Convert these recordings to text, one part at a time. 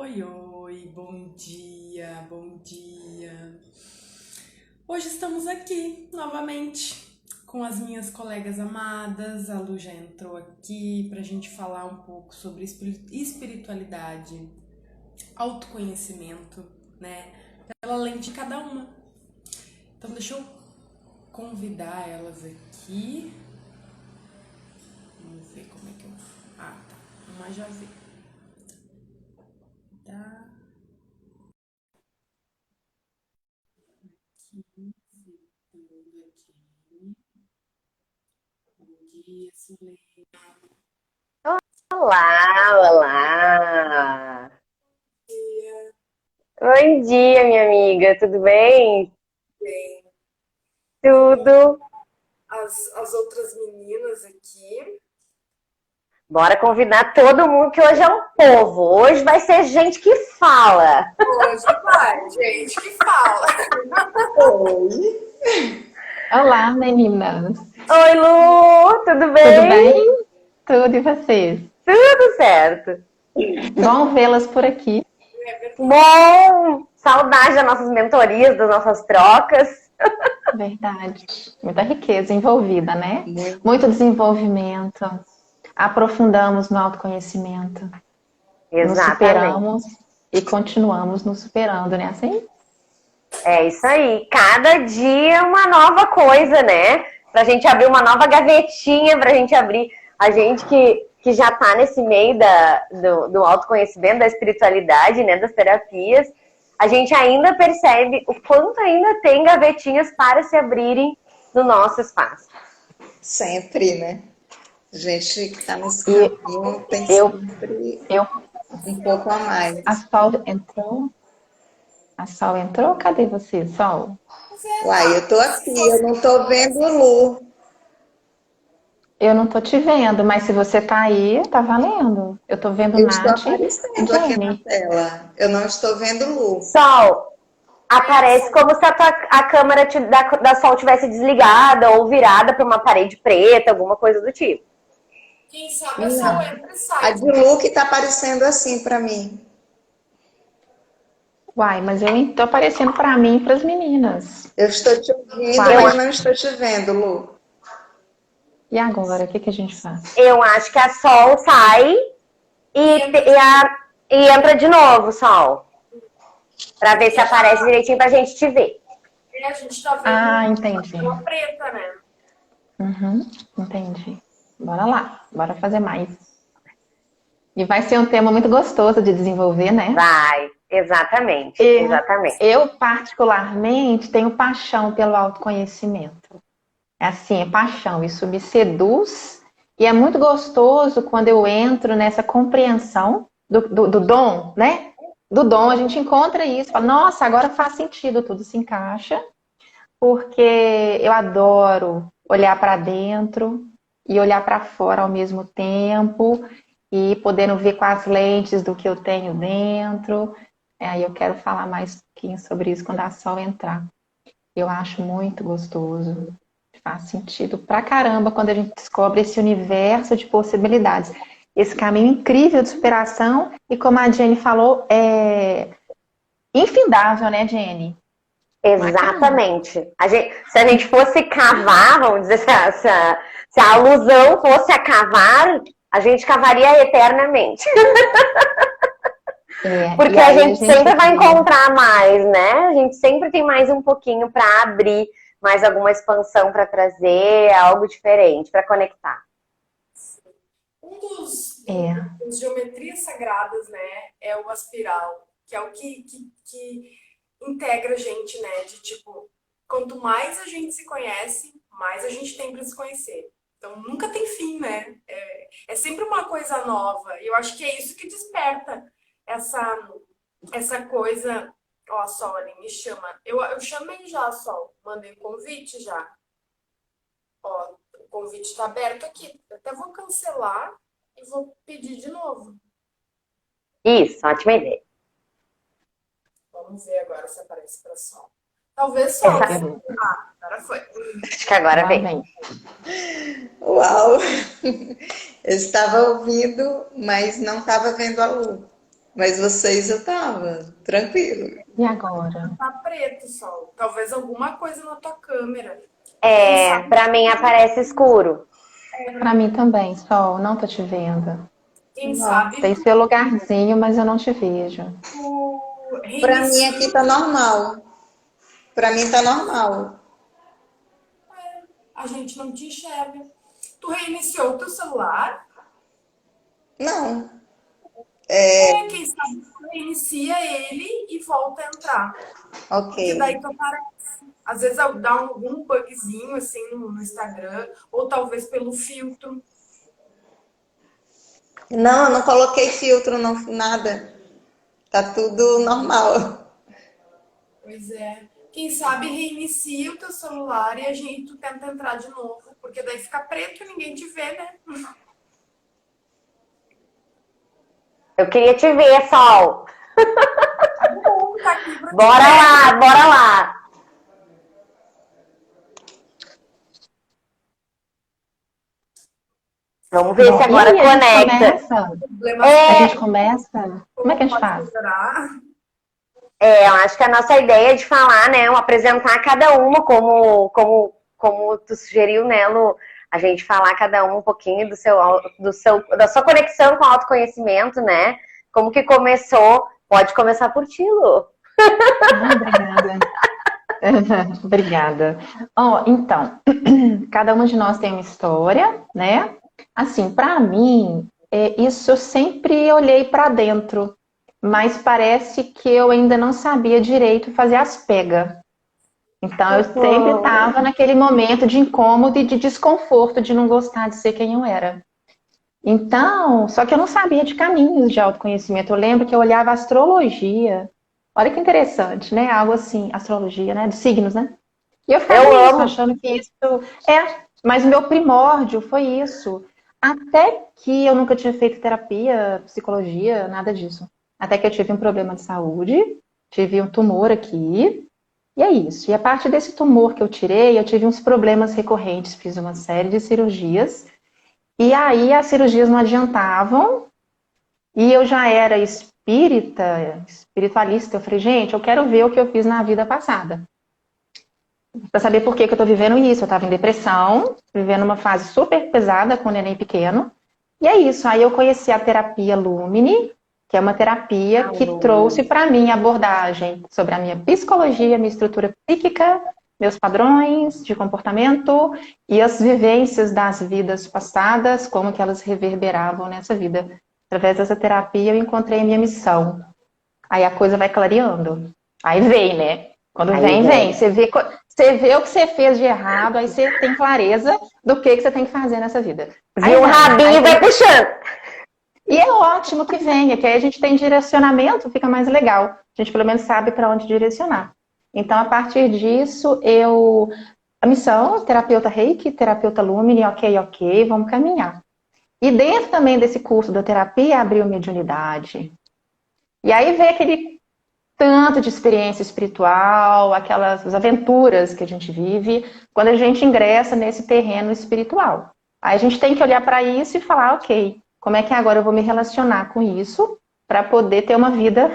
Oi, oi, bom dia, bom dia. Hoje estamos aqui novamente com as minhas colegas amadas. A Lu já entrou aqui para a gente falar um pouco sobre espiritualidade, autoconhecimento, né? Pela lente de cada uma. Então, deixa eu convidar elas aqui. Vamos ver como é que eu. Ah, tá. Uma já veio. Tá. Bom dia, Sulê. Olá, olá! Bom dia, minha amiga, tudo bem? Bem, Tudo? as outras meninas aqui. Bora convidar todo mundo que hoje é um povo. Hoje vai ser gente que fala. Hoje vai, gente, que fala. Oi, Olá, meninas. Oi, Lu, tudo Tudo bem? bem? Tudo e vocês? Tudo certo. Bom vê-las por aqui. É verdade. Bom, saudade das nossas mentorias, das nossas trocas. Verdade. Muita riqueza envolvida, né? muito. Muito desenvolvimento. Aprofundamos no autoconhecimento. Nos Exatamente. superamos e continuamos nos superando, né? Assim? É isso aí. Cada dia uma nova coisa, né? Pra gente abrir uma nova gavetinha, pra gente abrir. A gente que já tá nesse meio do autoconhecimento, da espiritualidade, né? Das terapias, a gente ainda percebe o quanto ainda tem gavetinhas para se abrirem no nosso espaço. Sempre, né? A gente que está nesse E caminho tem eu, sempre eu, um pouco a a mais. Sol entrou? A Sol entrou? Cadê você, Sol? Mas é, Uai, eu tô se aqui, eu fosse. não tô vendo o Lu. Eu não tô te vendo, mas se você tá aí, tá valendo. Eu tô vendo Eu estou Nath e aparecendo aqui na Jenny. tela. Eu não estou vendo o Lu. Sol, É, aparece Sol, como se a câmera da Sol tivesse desligada ou virada para uma parede preta, alguma coisa do tipo. quem sabe a Sol Não. entra e A sai de também. Lu que tá aparecendo assim para mim. Uai, mas eu tô aparecendo pra mim e pras meninas. Eu estou te ouvindo, Uai, Eu, mas não estou te vendo, Lu. e agora? O que que a gente faz? eu acho que a Sol sai E e, entra te- e, de novo. a- e entra de novo, Sol. Pra ver Porque se aparece já direitinho pra gente te ver. a gente tá vendo Ah, a entendi. tela preta, né? Uhum, entendi. Bora lá, bora fazer mais. E vai ser um tema muito gostoso de desenvolver, né? Vai, exatamente, E exatamente. eu, particularmente, tenho paixão pelo autoconhecimento. É assim, é paixão, isso me seduz e é muito gostoso quando eu entro nessa compreensão do dom, né? Do dom, a gente encontra isso, fala, nossa, agora faz sentido, tudo se encaixa, porque eu adoro olhar para dentro e olhar para fora ao mesmo tempo e podendo ver com as lentes do que eu tenho dentro. Aí eu quero falar mais um pouquinho sobre isso quando a Sol entrar. Eu acho muito gostoso. Faz sentido pra caramba quando a gente descobre esse universo de possibilidades. Esse caminho incrível de superação e, como a Jenny falou, é infindável, né, Jenny? Bacana. Exatamente. Se a gente fosse cavar, vamos dizer, se a alusão fosse a cavar, a gente cavaria eternamente. E Porque a aí a gente gente sempre vai vê. encontrar mais, né? A gente sempre tem mais um pouquinho para abrir, mais alguma expansão para trazer, algo diferente para conectar. Um É, dos geometrias sagradas, né, é o aspiral, que é o que integra a gente, né? De tipo, quanto mais a gente se conhece, mais a gente tem para se conhecer. Então nunca tem fim, né? É sempre uma coisa nova. E eu acho que é isso que desperta essa, essa coisa. Ó, a Sol ali me chama. Eu chamei já a Sol, mandei um convite já. Ó, o convite está aberto aqui. Eu até vou cancelar e vou pedir de novo. Isso, ótima ideia. Vamos ver agora se aparece para Sol. Talvez eu Sol. Essa, quero. Ah, agora foi. acho que agora Lá vem. vem. Uau! Eu estava ouvindo, mas não estava vendo a Lu. Mas vocês eu tava tranquilo. E agora? Tá preto, Sol. Talvez alguma coisa na tua câmera. Quem É, sabe, pra mim aparece escuro. Pra mim também, Sol, não tô te vendo. quem sabe Sei seu lugarzinho, mas eu não te vejo. tu Pra mim aqui reinicia. tá normal. Pra mim tá normal. A gente não te enxerga. Tu reiniciou o teu celular? Não. Quem sabe tu reinicia ele e volta a entrar. Ok. Porque daí tu aparece. Às vezes dá algum bugzinho assim no Instagram, ou talvez pelo filtro. Não, eu não coloquei filtro, não, nada. Tá tudo normal. Pois é. Quem sabe reinicia o teu celular e tu tenta entrar de novo, porque daí fica preto e ninguém te vê, né? Eu queria te ver, Sol. Tá aqui pra te Bora ver. lá, bora lá. Vamos ver se Bom, e agora aí, a gente conecta. começa? Problemas A É, gente começa? Como é que a gente pode faz? melhorar. eu acho que a nossa ideia é de falar, né, apresentar cada uma como tu sugeriu, né, Lu? A gente falar cada um pouquinho da sua conexão com o autoconhecimento, né? Como que começou? Pode começar por ti, Lu. Obrigada. Obrigada. Então, cada uma de nós tem uma história, né? Assim, para mim, isso eu sempre olhei para dentro, mas parece que eu ainda não sabia direito fazer as pegas. Então, eu sempre estava naquele momento de incômodo e de desconforto de não gostar de ser quem eu era. Então, só que eu não sabia de caminhos de autoconhecimento. Eu lembro que eu olhava a astrologia. Olha que interessante, né? Algo assim, astrologia, né? De signos, né? E eu ficava Eu nisso, amo. achando que isso mas o meu primórdio foi isso. Até que eu nunca tinha feito terapia, psicologia, nada disso. Até que eu tive um problema de saúde, tive um tumor aqui, e é isso. E a partir desse tumor que eu tirei, eu tive uns problemas recorrentes, fiz uma série de cirurgias, e aí as cirurgias não adiantavam, e eu já era espiritualista. Eu falei, gente, eu quero ver o que eu fiz na vida passada. Para saber por que eu tô vivendo isso. Eu estava em depressão, vivendo uma fase super pesada com o neném pequeno. E é isso. Aí eu conheci a terapia Lumine, que é uma terapia que trouxe para mim a abordagem sobre a minha psicologia, minha estrutura psíquica, meus padrões de comportamento e as vivências das vidas passadas, como que elas reverberavam nessa vida. Através dessa terapia eu encontrei a minha missão. Aí a coisa vai clareando. Aí vem, né? Quando Aí vem, vem. vem. Você vê o que você fez de errado, aí você tem clareza do que você tem que fazer nessa vida. Aí Viu o vem, rabinho aí e vai tem- puxando. E é ótimo que venha, que aí a gente tem direcionamento, fica mais legal. A gente pelo menos sabe para onde direcionar. Então, a partir disso, a missão, terapeuta Reiki, terapeuta Lumine, ok, vamos caminhar. E dentro também desse curso da terapia, abriu mediunidade. E aí vem aquele tanto de experiência espiritual, aquelas aventuras que a gente vive quando a gente ingressa nesse terreno espiritual. Aí a gente tem que olhar para isso e falar, ok, como é que agora eu vou me relacionar com isso para poder ter uma vida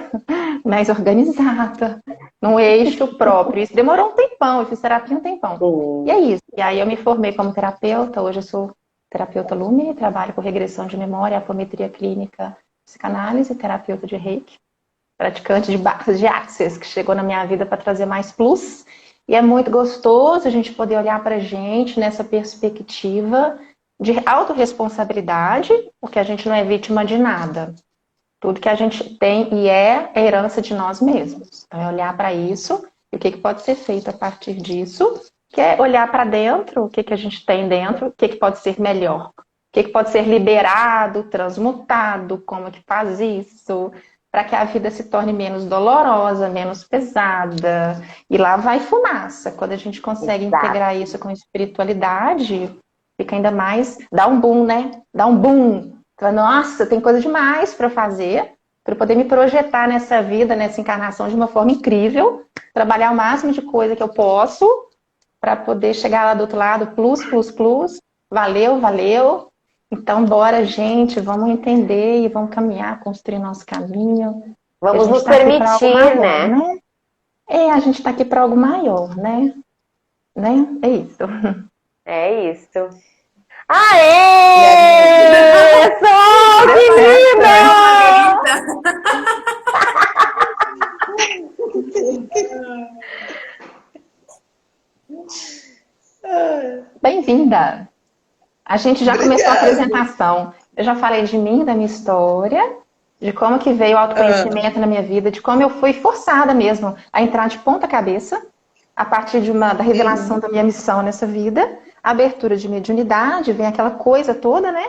mais organizada, num eixo próprio. Isso demorou um tempão, eu fiz terapia um tempão. E é isso. E aí eu me formei como terapeuta, hoje eu sou terapeuta Lumine, trabalho com regressão de memória, apometria clínica, psicanálise, terapeuta de Reiki, praticante de barras de Axis, que chegou na minha vida para trazer mais plus. E é muito gostoso a gente poder olhar para a gente nessa perspectiva de autorresponsabilidade, porque a gente não é vítima de nada. Tudo que a gente tem e é herança de nós mesmos. Então, é olhar para isso e o que pode ser feito a partir disso, que é olhar para dentro, o que a gente tem dentro, o que pode ser melhor, o que pode ser liberado, transmutado, como que faz isso, para que a vida se torne menos dolorosa, menos pesada. E lá vai fumaça. Quando a gente consegue integrar isso com espiritualidade, fica ainda mais... Dá um boom, né? Dá um boom. Nossa, tem coisa demais para fazer, para poder me projetar nessa vida, nessa encarnação de uma forma incrível, trabalhar o máximo de coisa que eu posso, para poder chegar lá do outro lado, plus, valeu. Então, bora, gente, vamos entender e vamos caminhar, construir nosso caminho. Vamos A gente nos tá aqui para algo permitir, maior, né? né? A gente está aqui para algo maior, né? É isso. É isso. E a Aê! Sou Deu querida! Bem-vinda! A gente já começou a Obrigada. apresentação. Eu já falei de mim, da minha história, de como que veio o autoconhecimento na minha vida, de como eu fui forçada mesmo a entrar de ponta cabeça a partir da revelação da minha missão nessa vida, a abertura de mediunidade, vem aquela coisa toda, né?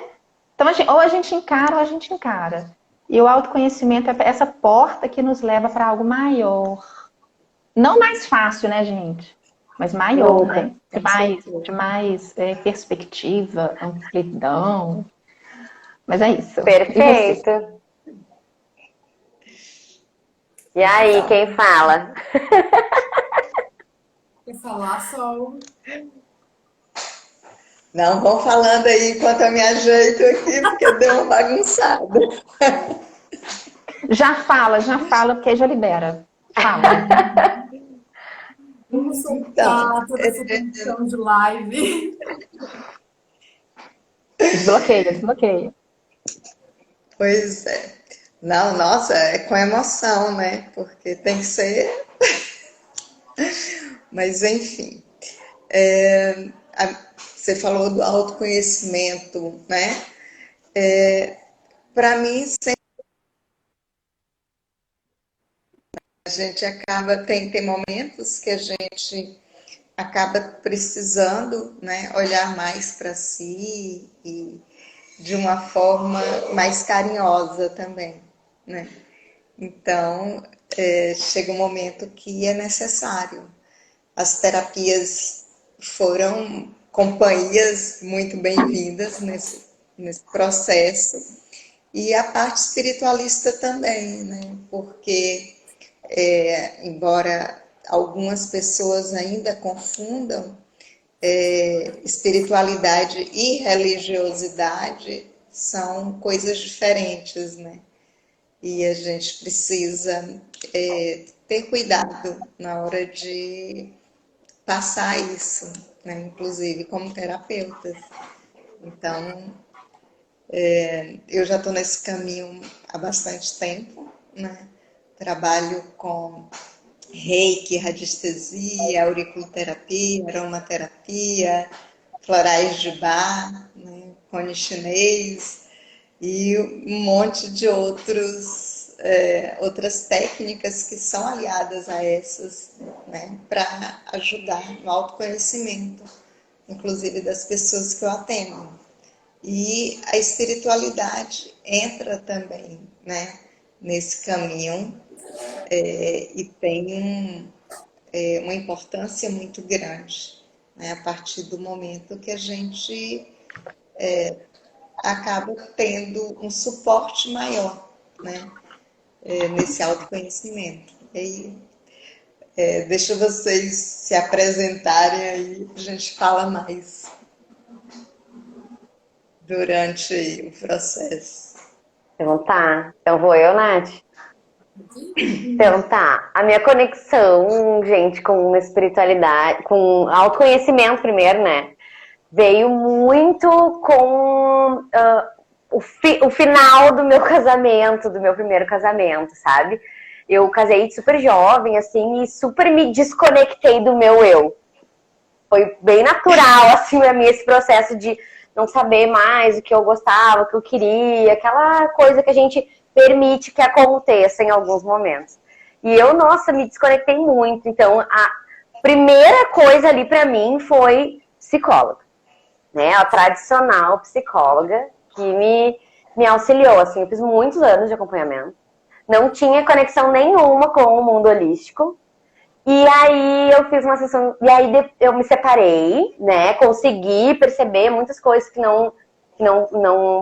Então, ou a gente encara ou a gente encara. E o autoconhecimento é essa porta que nos leva para algo maior. Não mais fácil, né, gente? Mas maior, né? De mais perspectiva, amplidão. Mas é isso. Perfeito. E aí, quem fala? Quer falar, Sol? Não, vão falando aí enquanto eu me ajeito aqui, porque deu uma bagunçada. Já fala, porque aí já libera. Fala. Vamos soltar toda essa condição de live. Desbloqueia. Pois é. Não, nossa, é com emoção, né? Porque tem que ser. Mas, enfim. Você falou do autoconhecimento, né? Para mim, sempre a gente acaba, tem momentos que a gente acaba precisando, né, olhar mais para si e de uma forma mais carinhosa também, né? Então, chega um momento que é necessário. As terapias foram companhias muito bem-vindas nesse processo. E a parte espiritualista também, né? Porque, embora algumas pessoas ainda confundam, espiritualidade e religiosidade são coisas diferentes, né? E a gente precisa ter cuidado na hora de passar isso, né? Inclusive como terapeutas. Então, eu já estou nesse caminho há bastante tempo, né? Trabalho com reiki, radiestesia, auriculoterapia, aromaterapia, florais de bar, né? Cone chinês e um monte de outras técnicas que são aliadas a essas, né? Para ajudar no autoconhecimento, inclusive das pessoas que eu atendo. E a espiritualidade entra também, né, nesse caminho e tem uma importância muito grande, né, a partir do momento que a gente acaba tendo um suporte maior, né, nesse autoconhecimento. E aí, deixa vocês se apresentarem aí, a gente fala mais durante o processo. Então tá. Então vou eu, Nath? Então tá. A minha conexão, gente, com espiritualidade, com autoconhecimento primeiro, né? Veio muito com o final do meu casamento, do meu primeiro casamento, sabe? Eu casei super jovem, assim, e super me desconectei do meu eu. Foi bem natural, assim, pra mim, esse processo de não saber mais o que eu gostava, o que eu queria, aquela coisa que a gente permite que aconteça em alguns momentos. E eu, nossa, me desconectei muito. Então, a primeira coisa ali pra mim foi psicóloga, né? A tradicional psicóloga que me auxiliou, assim. Eu fiz muitos anos de acompanhamento. Não tinha conexão nenhuma com o mundo holístico. E aí eu fiz uma sessão, e aí eu me separei, né? Consegui perceber muitas coisas que não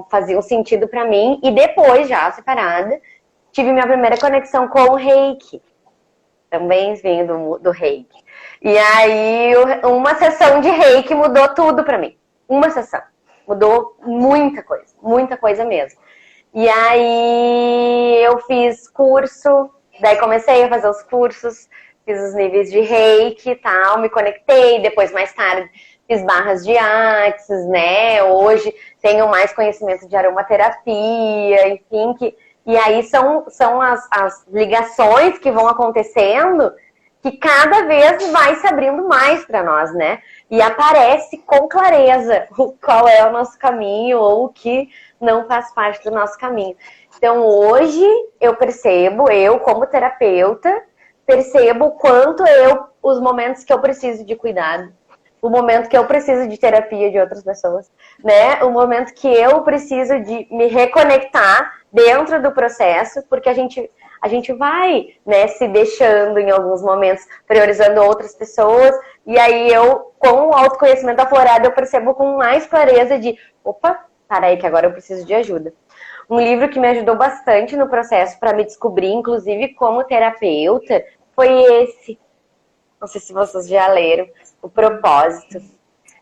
faziam sentido pra mim. E depois, já separada, tive minha primeira conexão com o reiki. Também vindo do reiki. E aí uma sessão de reiki mudou tudo pra mim. Uma sessão. Mudou muita coisa mesmo. E aí eu fiz curso, daí comecei a fazer os cursos, fiz os níveis de reiki e tal, me conectei, depois mais tarde fiz barras de artes, né? Hoje tenho mais conhecimento de aromaterapia, enfim, e aí são as ligações que vão acontecendo que cada vez vai se abrindo mais para nós, né? E aparece com clareza qual é o nosso caminho ou o que não faz parte do nosso caminho. Então, hoje eu percebo, eu como terapeuta, percebo o quanto os momentos que eu preciso de cuidado, o momento que eu preciso de terapia de outras pessoas, né? O momento que eu preciso de me reconectar dentro do processo, porque a gente vai, né, se deixando em alguns momentos, priorizando outras pessoas, e aí eu, com o autoconhecimento aflorado, eu percebo com mais clareza de, opa, para aí que agora eu preciso de ajuda. Um livro que me ajudou bastante no processo para me descobrir, inclusive como terapeuta, foi esse. Não sei se vocês já leram, O Propósito.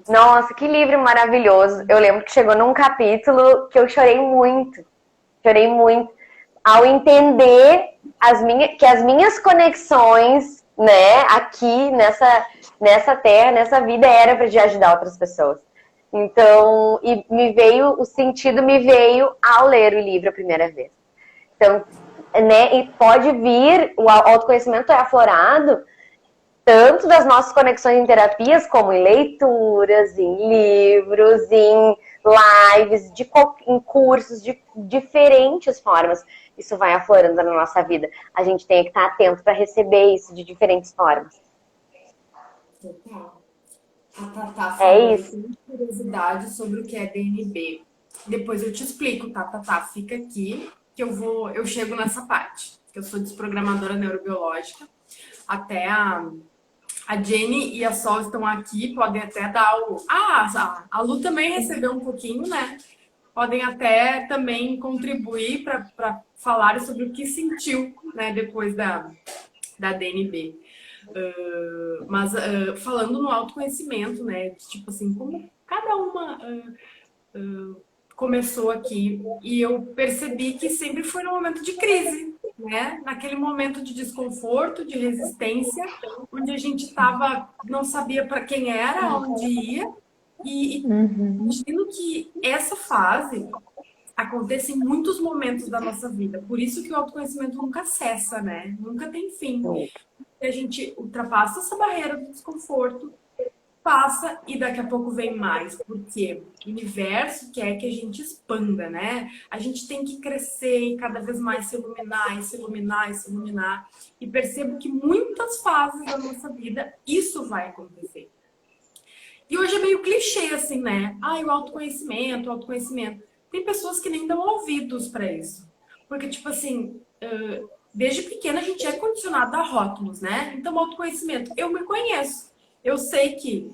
Nossa, que livro maravilhoso. Eu lembro que chegou num capítulo que eu chorei muito. Chorei muito. Ao entender que as minhas conexões, né, aqui nessa terra, nessa vida, era para ajudar outras pessoas. Então, e o sentido me veio ao ler o livro a primeira vez. Então, né, e pode vir, o autoconhecimento é aflorado tanto das nossas conexões em terapias, como em leituras, em livros, em lives, em cursos, de diferentes formas. Isso vai aflorando na nossa vida. A gente tem que estar atento para receber isso de diferentes formas. Total. A Tatá É falou, isso. eu tenho curiosidade sobre o que é DNB. Depois eu te explico, tá, Tatá? Fica aqui que eu chego nessa parte. Eu sou desprogramadora neurobiológica. Até a Jenny e a Sol estão aqui, podem até dar o... a Lu também recebeu um pouquinho, né? Podem até também contribuir para falar sobre o que sentiu, né, depois da DNB. Mas falando no autoconhecimento, né? Tipo assim, como cada uma começou aqui, e eu percebi que sempre foi no momento de crise, né? Naquele momento de desconforto, de resistência, onde a gente não sabia para quem era, onde ia, e imagino que essa fase acontece em muitos momentos da nossa vida. Por isso que o autoconhecimento nunca cessa, né? Nunca tem fim. A gente ultrapassa essa barreira do desconforto, passa e daqui a pouco vem mais, porque o universo quer que a gente expanda, né? A gente tem que crescer e cada vez mais se iluminar, e se iluminar, e se iluminar. E percebo que muitas fases da nossa vida isso vai acontecer. E hoje é meio clichê, assim, né? O autoconhecimento, o autoconhecimento. Tem pessoas que nem dão ouvidos para isso. Porque, tipo assim, desde pequena a gente é condicionado a rótulos, né? Então, autoconhecimento, eu me conheço. Eu sei que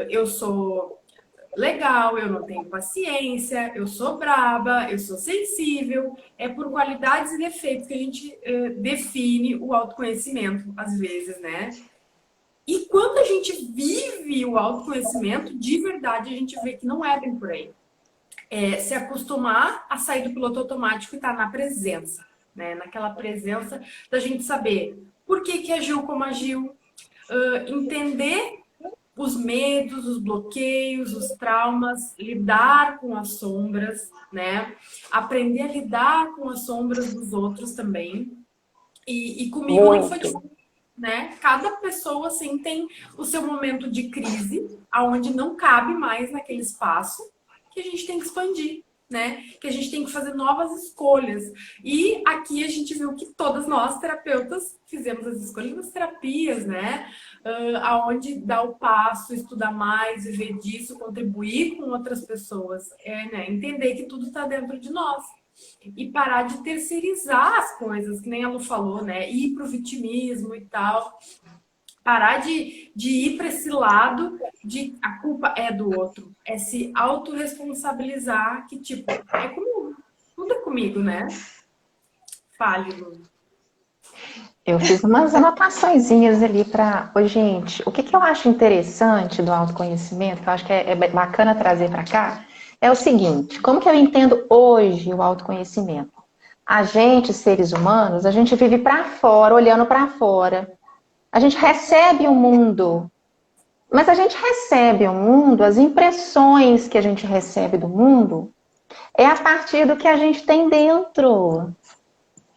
eu sou legal, eu não tenho paciência, eu sou braba, eu sou sensível. É por qualidades e defeitos que a gente define o autoconhecimento, às vezes, né? E quando a gente vive o autoconhecimento, de verdade, a gente vê que não é bem por aí. É se acostumar a sair do piloto automático e estar na presença, né? Naquela presença da gente saber por que agiu como agiu, entender os medos, os bloqueios, os traumas, lidar com as sombras, né? Aprender a lidar com as sombras dos outros também. E comigo não foi difícil, né? Cada pessoa, assim, tem o seu momento de crise, aonde não cabe mais naquele espaço, que a gente tem que expandir, né? Que a gente tem que fazer novas escolhas. E aqui a gente viu que todas nós, terapeutas, fizemos as escolhas das terapias, né? Aonde dar o passo, estudar mais, viver disso, contribuir com outras pessoas. Né? Entender que tudo está dentro de nós. E parar de terceirizar as coisas, que nem a Lu falou, né? Ir pro vitimismo e tal. Parar de ir para esse lado de a culpa é do outro. É se autorresponsabilizar que, tipo, é comigo. Tudo é comigo, né? Fale, Lu. Eu fiz umas anotaçõezinhas ali para... Gente, o que eu acho interessante do autoconhecimento, que eu acho que é bacana trazer para cá, é o seguinte, como que eu entendo hoje o autoconhecimento? A gente, seres humanos, a gente vive para fora, olhando para fora. A gente recebe o mundo, mas a gente recebe o mundo, as impressões que a gente recebe do mundo, é a partir do que a gente tem dentro.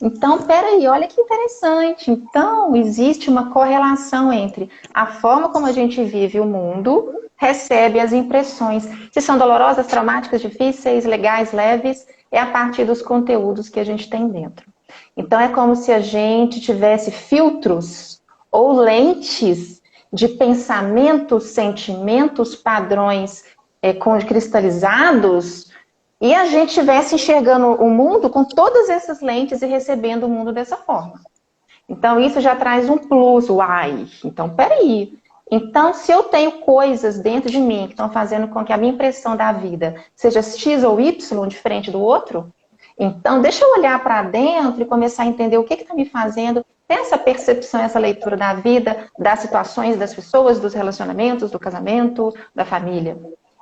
Então, peraí, olha que interessante. Então, existe uma correlação entre a forma como a gente vive o mundo, recebe as impressões. Se são dolorosas, traumáticas, difíceis, legais, leves, é a partir dos conteúdos que a gente tem dentro. Então, é como se a gente tivesse filtros ou lentes de pensamentos, sentimentos, padrões cristalizados, e a gente estivesse enxergando o mundo com todas essas lentes e recebendo o mundo dessa forma. Então, isso já traz um plus. Uai, então, peraí. Então, se eu tenho coisas dentro de mim que estão fazendo com que a minha impressão da vida seja X ou Y diferente do outro, então, deixa eu olhar para dentro e começar a entender o que está me fazendo ter essa percepção, essa leitura da vida, das situações, das pessoas, dos relacionamentos, do casamento, da família.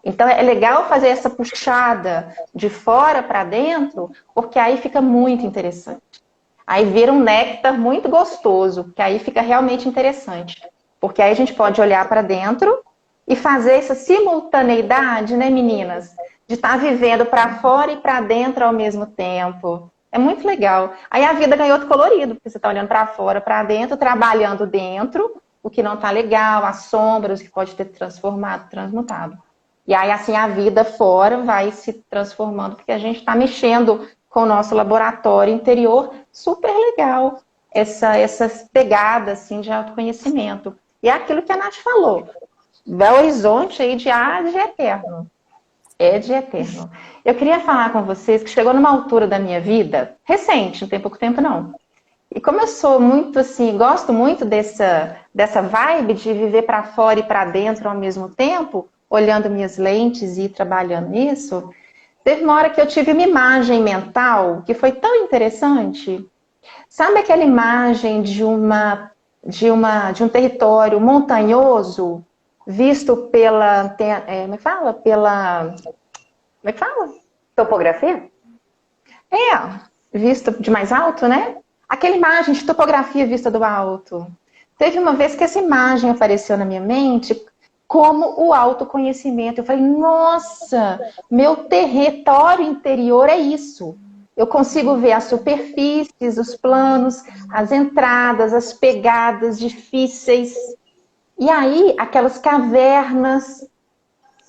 Então, é legal fazer essa puxada de fora para dentro, porque aí fica muito interessante. Aí vira um néctar muito gostoso, porque aí fica realmente interessante. Porque aí a gente pode olhar para dentro e fazer essa simultaneidade, né, meninas? De estar vivendo para fora e para dentro ao mesmo tempo. É muito legal. Aí a vida ganhou outro colorido, porque você está olhando para fora, para dentro, trabalhando dentro, o que não está legal, as sombras, que pode ter transformado, transmutado. E aí, assim, a vida fora vai se transformando, porque a gente está mexendo com o nosso laboratório interior. Super legal essa pegada, assim, de autoconhecimento. E é aquilo que a Nath falou. Belo horizonte aí de eterno. É de eterno. Eu queria falar com vocês que chegou numa altura da minha vida, recente, não tem pouco tempo não. E como eu sou muito assim, gosto muito dessa vibe de viver para fora e para dentro ao mesmo tempo, olhando minhas lentes e trabalhando nisso, teve uma hora que eu tive uma imagem mental que foi tão interessante. Sabe aquela imagem de um território montanhoso visto pela, como é que fala? Como é que fala? Topografia? Visto de mais alto, né? Aquela imagem de topografia vista do alto. Teve uma vez que essa imagem apareceu na minha mente como o autoconhecimento. Eu falei, nossa, meu território interior é isso. Eu consigo ver as superfícies, os planos, as entradas, as pegadas difíceis. E aí, aquelas cavernas.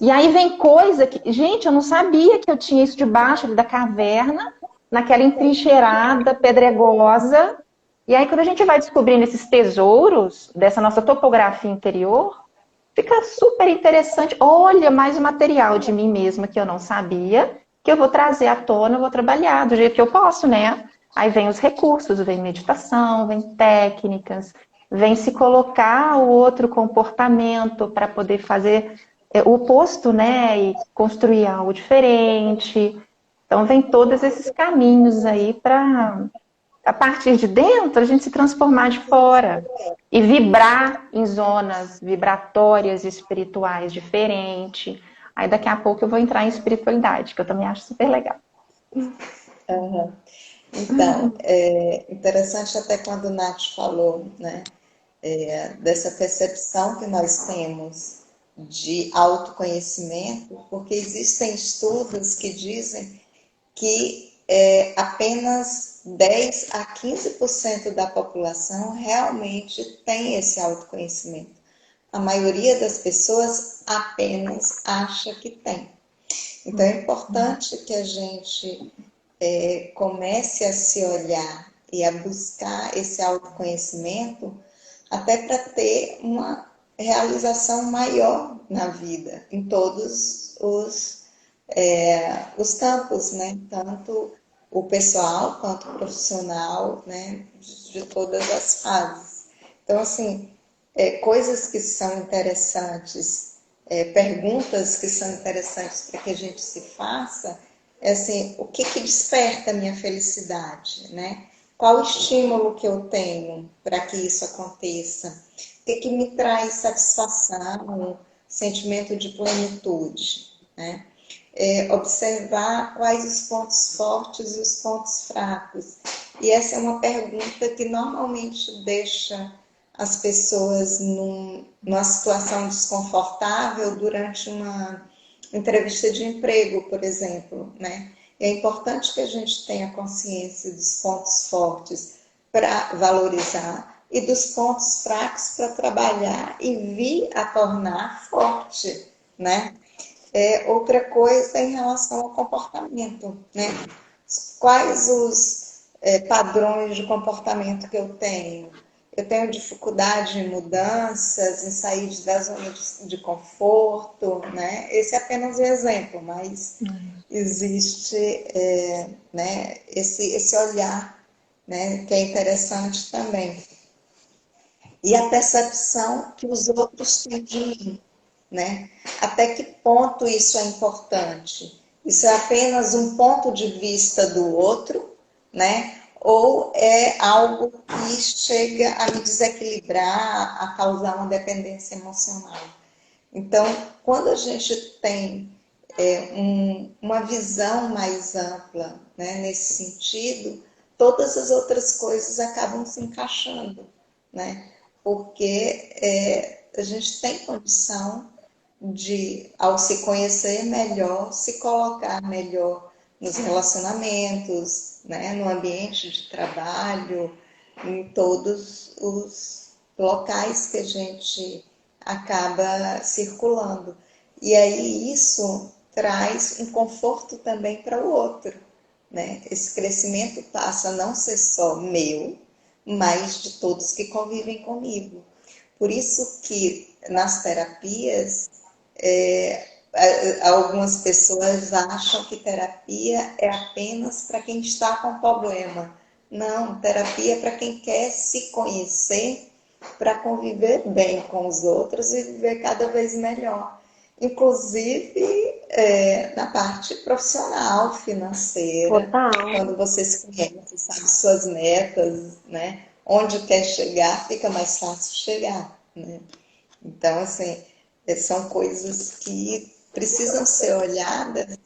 E aí vem coisa que... Gente, eu não sabia que eu tinha isso debaixo da caverna, naquela entrincheirada, pedregosa. E aí, quando a gente vai descobrindo esses tesouros dessa nossa topografia interior, fica super interessante. Olha, mais um material de mim mesma que eu não sabia, que eu vou trazer à tona, eu vou trabalhar do jeito que eu posso, né? Aí vem os recursos, vem meditação, vem técnicas, vem se colocar o outro comportamento para poder fazer o oposto, né? E construir algo diferente. Então, vem todos esses caminhos aí para, a partir de dentro, a gente se transformar de fora e vibrar em zonas vibratórias espirituais diferentes. Aí, daqui a pouco, eu vou entrar em espiritualidade, que eu também acho super legal. Uhum. Então, é interessante até quando o Nath falou, né, dessa percepção que nós temos de autoconhecimento, porque existem estudos que dizem que apenas 10 a 15% da população realmente tem esse autoconhecimento. A maioria das pessoas apenas acha que tem. Então é importante que a gente comece a se olhar e a buscar esse autoconhecimento até para ter uma realização maior na vida, em todos os campos, né? Tanto o pessoal quanto o profissional, né? De todas as fases. Então, assim, coisas que são interessantes, perguntas que são interessantes para que a gente se faça, assim, o que desperta a minha felicidade, né? Qual o estímulo que eu tenho para que isso aconteça? O que me traz satisfação, sentimento de plenitude, né? observar quais os pontos fortes e os pontos fracos. E essa é uma pergunta que normalmente deixa as pessoas numa situação desconfortável durante uma entrevista de emprego, por exemplo, né? É importante que a gente tenha consciência dos pontos fortes para valorizar e dos pontos fracos para trabalhar e vir a tornar forte, né? Outra coisa em relação ao comportamento, né? Quais os padrões de comportamento que eu tenho? Eu tenho dificuldade em mudanças, em sair da zona de conforto, né? Esse é apenas um exemplo, mas existe né, esse olhar, né, que é interessante também. E a percepção que os outros têm de mim, né? Até que ponto isso é importante? Isso é apenas um ponto de vista do outro, né? Ou é algo que chega a me desequilibrar, a causar uma dependência emocional? Então, quando a gente tem uma visão mais ampla, né, nesse sentido, todas as outras coisas acabam se encaixando, né? Porque a gente tem condição de, ao se conhecer melhor, se colocar melhor nos relacionamentos, né, no ambiente de trabalho, em todos os locais que a gente acaba circulando. E aí isso traz um conforto também para o outro, né? Esse crescimento passa a não ser só meu, mas de todos que convivem comigo. Por isso que nas terapias, algumas pessoas acham que terapia é apenas para quem está com problema. Não, terapia é para quem quer se conhecer, para conviver bem com os outros e viver cada vez melhor. Inclusive na parte profissional, financeira, Total. quando você se conhece, sabe suas metas, né? Onde quer chegar, fica mais fácil chegar, né? Então, assim, são coisas que precisam ser olhadas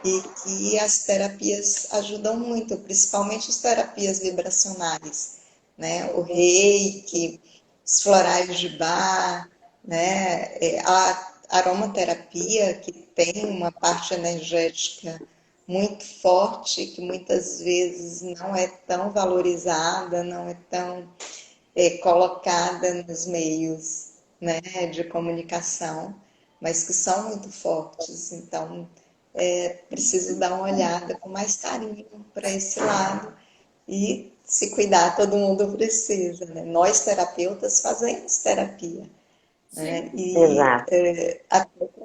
e que as terapias ajudam muito, principalmente as terapias vibracionais, né? O reiki, os florais de Bach, né? A aromaterapia, que tem uma parte energética muito forte, que muitas vezes não é tão valorizada, não é tão colocada nos meios, né, de comunicação, mas que são muito fortes. Então, preciso dar uma olhada com mais carinho para esse lado e se cuidar, todo mundo precisa, né? Nós terapeutas fazemos terapia, né? E até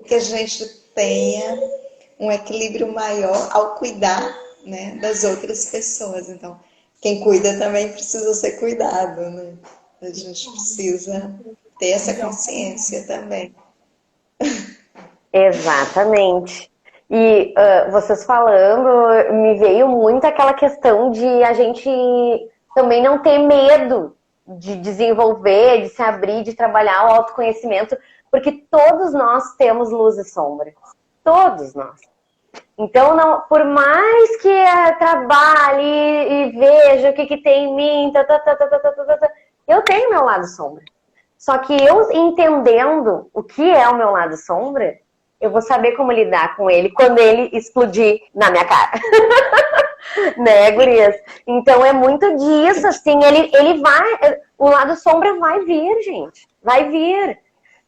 que a gente tenha um equilíbrio maior ao cuidar, né, das outras pessoas. Então, quem cuida também precisa ser cuidado, né? A gente precisa ter essa consciência também. Exatamente. E vocês falando, me veio muito aquela questão de a gente também não ter medo de desenvolver, de se abrir, de trabalhar o autoconhecimento, porque todos nós temos luz e sombra. Todos nós. Então, não, por mais que trabalhe e veja o que tem em mim, eu tenho meu lado sombra. Só que eu entendendo o que é o meu lado sombra, eu vou saber como lidar com ele quando ele explodir na minha cara. Né, gurias? Então é muito disso, assim, ele vai, o lado sombra vai vir, gente, vai vir.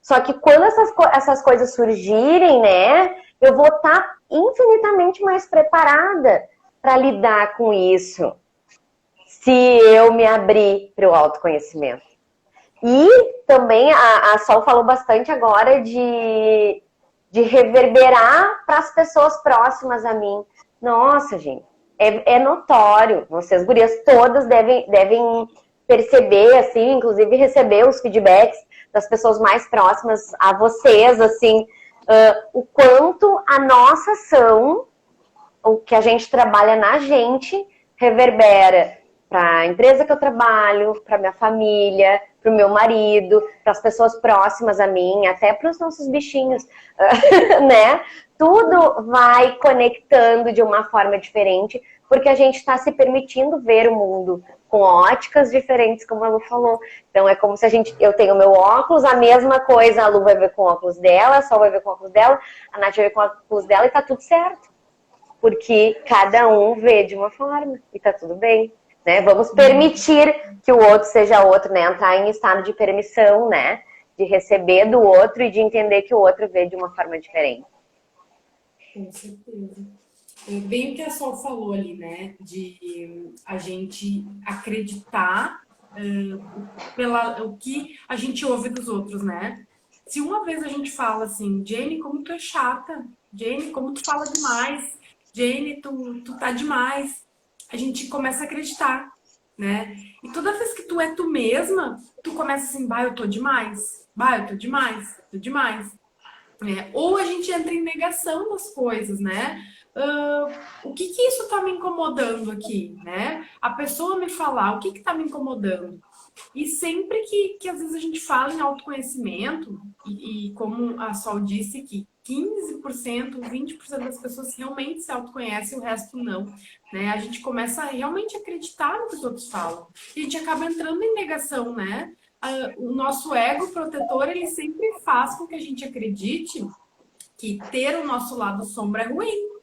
Só que quando essas coisas surgirem, né, eu vou estar infinitamente mais preparada para lidar com isso, se eu me abrir para o autoconhecimento. E também a Sol falou bastante agora de reverberar para as pessoas próximas a mim. Nossa, gente, é notório. Vocês, gurias, todas devem perceber, assim, inclusive receber os feedbacks das pessoas mais próximas a vocês, assim, o quanto a nossa ação, o que a gente trabalha na gente, reverbera para a empresa que eu trabalho, para minha família, para o meu marido, para as pessoas próximas a mim, até para os nossos bichinhos, né? Tudo vai conectando de uma forma diferente, porque a gente está se permitindo ver o mundo com óticas diferentes, como a Lu falou. Então é como se eu tenho meu óculos, a mesma coisa, a Lu vai ver com o óculos dela, a Sol vai ver com o óculos dela, a Nath vai ver com o óculos dela e tá tudo certo. Porque cada um vê de uma forma e tá tudo bem, né? Vamos permitir que o outro seja outro, né? Entrar em estado de permissão, né? De receber do outro e de entender que o outro vê de uma forma diferente. Com certeza. Bem o que a Sol falou ali, né? De a gente acreditar o que a gente ouve dos outros, né? Se uma vez a gente fala assim, Jenny, como tu é chata, Jenny, como tu fala demais, Jenny, tu tá demais, a gente começa a acreditar, né? E toda vez que tu é tu mesma, tu começa assim, bah, eu tô demais, bah, eu tô demais, tô demais. Ou a gente entra em negação das coisas, né? O que isso tá me incomodando aqui, né? A pessoa me falar o que tá me incomodando. E sempre que às vezes a gente fala em autoconhecimento, e como a Sol disse que 15%, 20% das pessoas realmente se autoconhecem, o resto não, né? A gente começa a realmente acreditar no que os outros falam. E a gente acaba entrando em negação, né? O nosso ego protetor, ele sempre faz com que a gente acredite que ter o nosso lado sombra é ruim.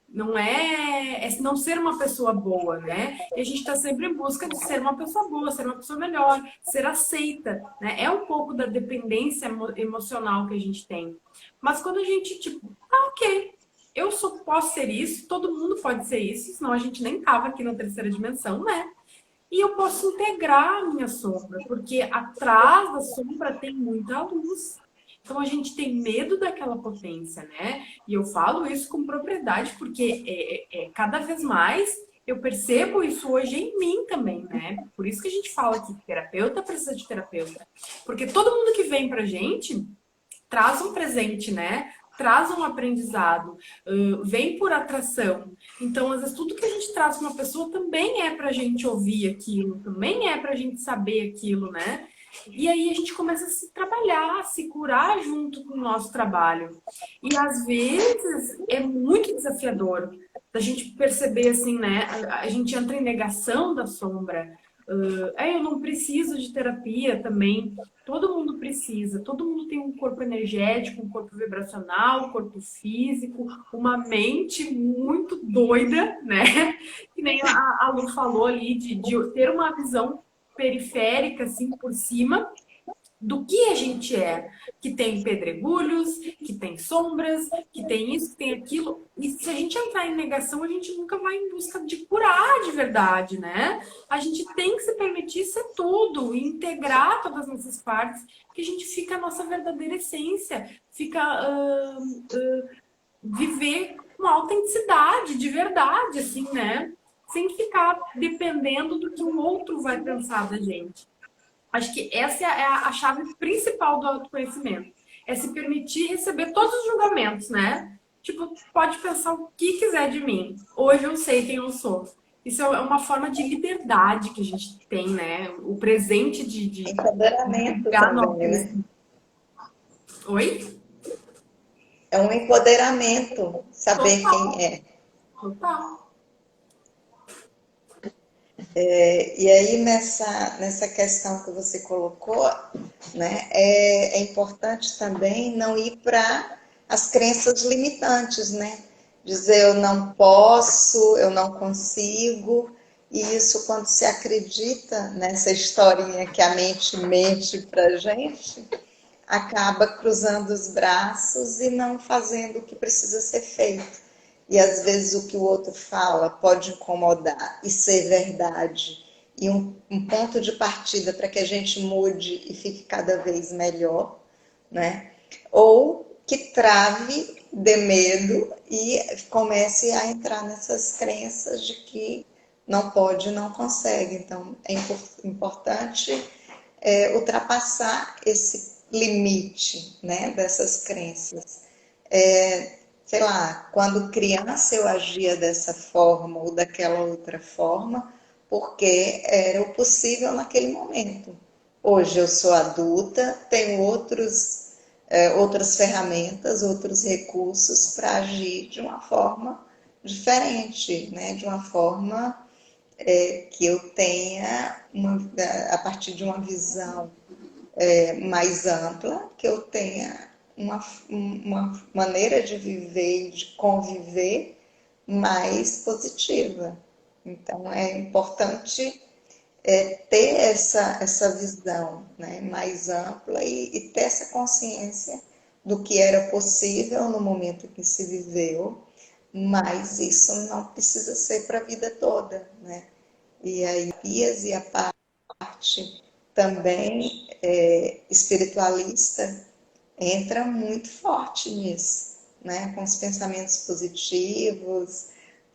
Não é não ser uma pessoa boa, né? E a gente está sempre em busca de ser uma pessoa boa, ser uma pessoa melhor, ser aceita, né? É um pouco da dependência emocional que a gente tem. Mas quando a gente, tipo, ok, eu posso ser isso, todo mundo pode ser isso, senão a gente nem tava aqui na terceira dimensão, né? E eu posso integrar a minha sombra, porque atrás da sombra tem muita luz. Então a gente tem medo daquela potência, né? E eu falo isso com propriedade, porque cada vez mais eu percebo isso hoje em mim também, né? Por isso que a gente fala que terapeuta precisa de terapeuta. Porque todo mundo que vem pra gente traz um presente, né? Traz um aprendizado, vem por atração. Então, às vezes, tudo que a gente traz para uma pessoa também é para a gente ouvir aquilo, também é para a gente saber aquilo, né? E aí a gente começa a se trabalhar, a se curar junto com o nosso trabalho. E às vezes é muito desafiador da gente perceber assim, né? A gente entra em negação da sombra. Eu não preciso de terapia também. Todo mundo precisa, todo mundo tem um corpo energético, um corpo vibracional, um corpo físico, uma mente muito doida, né? Que nem a Lu falou ali, de ter uma visão periférica, assim, por cima, do que a gente é, que tem pedregulhos, que tem sombras, que tem isso, que tem aquilo. E se a gente entrar em negação, a gente nunca vai em busca de curar de verdade, né? A gente tem que se permitir ser tudo, e integrar todas as nossas partes, que a gente fica a nossa verdadeira essência, fica viver com autenticidade, de verdade, assim, né? Sem ficar dependendo do que o outro vai pensar da gente. Acho que essa é a chave principal do autoconhecimento. É se permitir receber todos os julgamentos, né? Tipo, pode pensar o que quiser de mim. Hoje eu sei quem eu sou. Isso é uma forma de liberdade que a gente tem, né? O presente de Empoderamento também, né? Oi? É um empoderamento saber Total. quem é. Total. E aí, nessa questão que você colocou, né, é importante também não ir para as crenças limitantes, né? Dizer eu não posso, eu não consigo, e isso quando se acredita nessa historinha que a mente mente para gente, acaba cruzando os braços e não fazendo o que precisa ser feito. E às vezes o que o outro fala pode incomodar e ser verdade. E um ponto de partida para que a gente mude e fique cada vez melhor, né? Ou que trave, dê medo e comece a entrar nessas crenças de que não pode, não consegue. Então é importante ultrapassar esse limite, né, dessas crenças. sei lá, quando criança eu agia dessa forma ou daquela outra forma, porque era o possível naquele momento. Hoje eu sou adulta, tenho outras ferramentas, outros recursos para agir de uma forma diferente, né? De uma forma que eu tenha, a partir de uma visão mais ampla, que eu tenha uma maneira de viver e de conviver mais positiva. Então, é importante ter essa visão, né, mais ampla e ter essa consciência do que era possível no momento que se viveu, mas isso não precisa ser para a vida toda, né? E aí, e a parte também espiritualista entra muito forte nisso, né? Com os pensamentos positivos,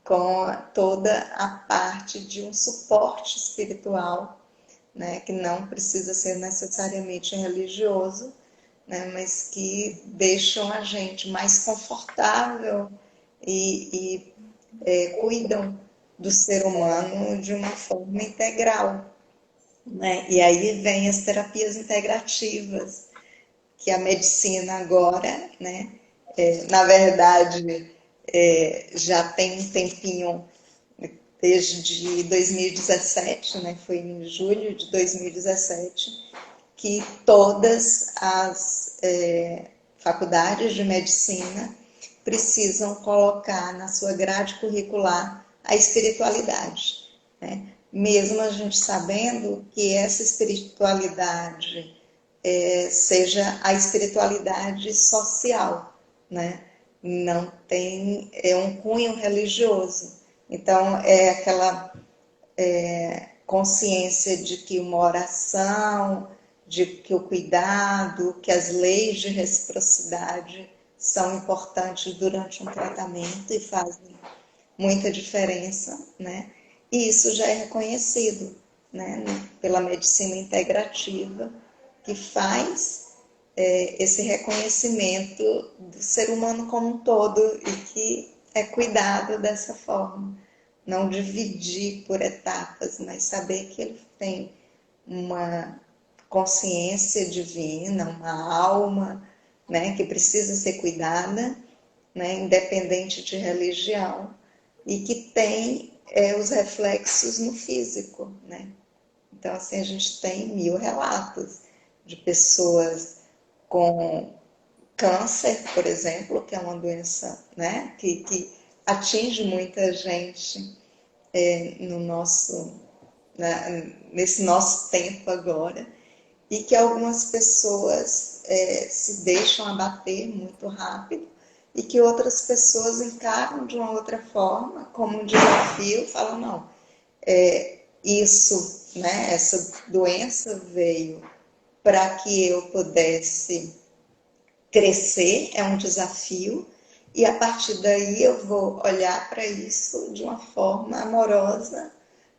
com toda a parte de um suporte espiritual, né? Que não precisa ser necessariamente religioso, né? Mas que deixam a gente mais confortável e cuidam do ser humano de uma forma integral, né? E aí vem as terapias integrativas, que a medicina agora, né? Na verdade, já tem um tempinho, desde 2017, né? Foi em julho de 2017, que todas as faculdades de medicina precisam colocar na sua grade curricular a espiritualidade, né? Mesmo a gente sabendo que essa espiritualidade seja a espiritualidade social, né? Não tem um cunho religioso. Então, é aquela consciência de que uma oração, de que o cuidado, que as leis de reciprocidade são importantes durante um tratamento e fazem muita diferença, né? E isso já é reconhecido, né, pela medicina integrativa, que faz esse reconhecimento do ser humano como um todo e que é cuidado dessa forma. Não dividir por etapas, mas saber que ele tem uma consciência divina, uma alma, né, que precisa ser cuidada, né, independente de religião, e que tem os reflexos no físico, né? Então, assim, a gente tem 1000 relatos de pessoas com câncer, por exemplo, que é uma doença, né, que atinge muita gente no nesse nosso tempo agora, e que algumas pessoas se deixam abater muito rápido e que outras pessoas encaram de uma outra forma, como um desafio, falam, não, isso, né, essa doença veio para que eu pudesse crescer, é um desafio, e a partir daí eu vou olhar para isso de uma forma amorosa,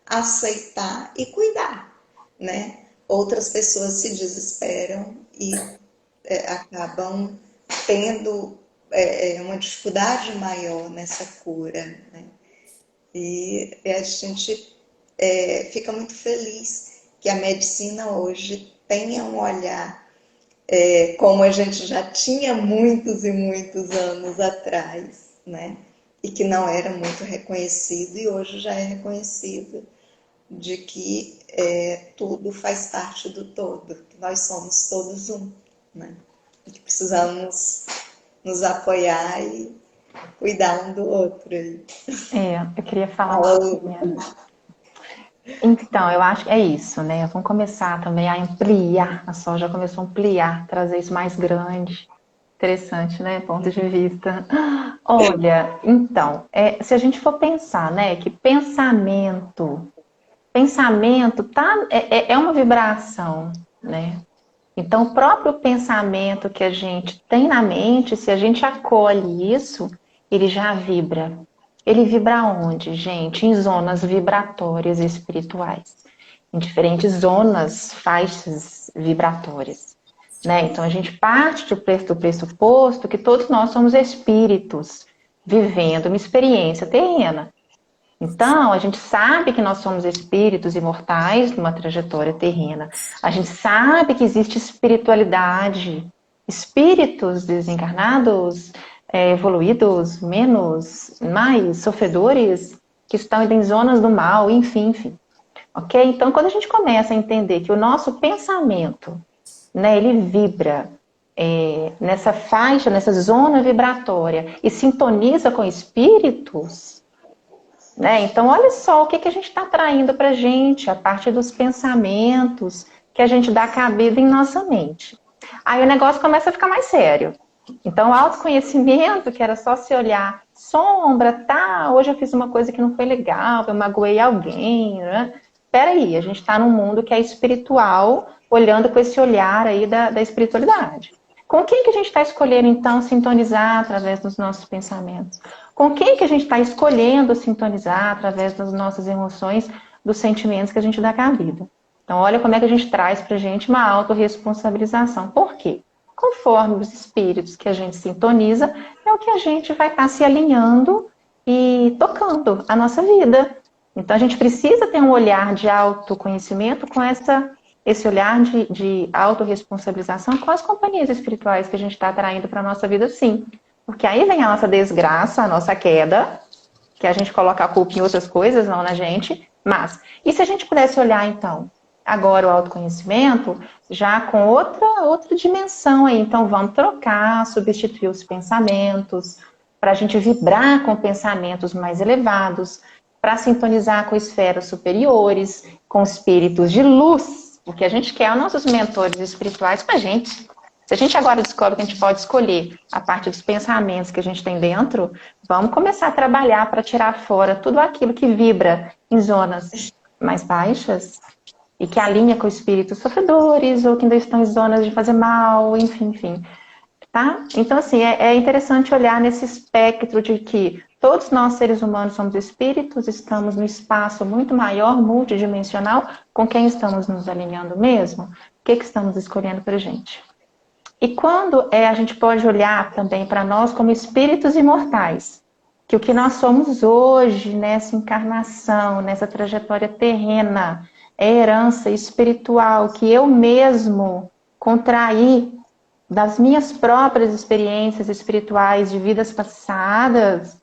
aceitar e cuidar, né? Outras pessoas se desesperam e acabam tendo uma dificuldade maior nessa cura, né? E a gente fica muito feliz que a medicina hoje tenha um olhar como a gente já tinha muitos e muitos anos atrás, né? E que não era muito reconhecido e hoje já é reconhecido, de que tudo faz parte do todo, que nós somos todos um, né? E que precisamos nos apoiar e cuidar um do outro. Eu queria falar um pouquinho. Então, eu acho que é isso, né? Vamos começar também a ampliar, a Sol já começou a ampliar, trazer isso mais grande. Interessante, né? Ponto de vista. Olha, então, se a gente for pensar, né, que pensamento é uma vibração, né? Então, o próprio pensamento que a gente tem na mente, se a gente acolhe isso, ele já vibra. Ele vibra onde, gente? Em zonas vibratórias espirituais. Em diferentes zonas, faixas vibratórias. né? Então a gente parte do pressuposto que todos nós somos espíritos vivendo uma experiência terrena. Então, a gente sabe que nós somos espíritos imortais numa trajetória terrena. A gente sabe que existe espiritualidade, espíritos desencarnados, evoluídos, menos, mais sofredores, que estão em zonas do mal, enfim. Ok? Então, quando a gente começa a entender que o nosso pensamento, né, ele vibra nessa faixa, nessa zona vibratória e sintoniza com espíritos, né? Então, olha só o que a gente está traindo para a gente, a partir dos pensamentos que a gente dá cabida em nossa mente. Aí o negócio começa a ficar mais sério. Então, o autoconhecimento, que era só se olhar, sombra, tá, hoje eu fiz uma coisa que não foi legal, eu magoei alguém, né? Peraí, a gente está num mundo que é espiritual, olhando com esse olhar aí da espiritualidade. Com quem que a gente está escolhendo, então, sintonizar através dos nossos pensamentos? Com quem que a gente está escolhendo sintonizar através das nossas emoções, dos sentimentos que a gente dá cabida? Então, olha como é que a gente traz para a gente uma autorresponsabilização. Por quê? Conforme os espíritos que a gente sintoniza, é o que a gente vai estar se alinhando e tocando a nossa vida. Então, a gente precisa ter um olhar de autoconhecimento com esse olhar de autorresponsabilização com as companhias espirituais que a gente está atraindo para a nossa vida, sim. Porque aí vem a nossa desgraça, a nossa queda, que a gente coloca a culpa em outras coisas, não na gente. Mas, e se a gente pudesse olhar, então, agora o autoconhecimento, já com outra dimensão aí. Então, vamos trocar, substituir os pensamentos, para a gente vibrar com pensamentos mais elevados, para sintonizar com esferas superiores, com espíritos de luz, porque a gente quer os nossos mentores espirituais com a gente. Se a gente agora descobre que a gente pode escolher a partir dos pensamentos que a gente tem dentro, vamos começar a trabalhar para tirar fora tudo aquilo que vibra em zonas mais baixas e que alinha com espíritos sofredores ou que ainda estão em zonas de fazer mal, enfim. Tá? Então, assim, é interessante olhar nesse espectro de que todos nós, seres humanos, somos espíritos, estamos no espaço muito maior, multidimensional, com quem estamos nos alinhando mesmo? O que estamos escolhendo para a gente? E quando a gente pode olhar também para nós como espíritos imortais, que o que nós somos hoje, nessa encarnação, nessa trajetória terrena, é herança espiritual que eu mesmo contraí das minhas próprias experiências espirituais de vidas passadas.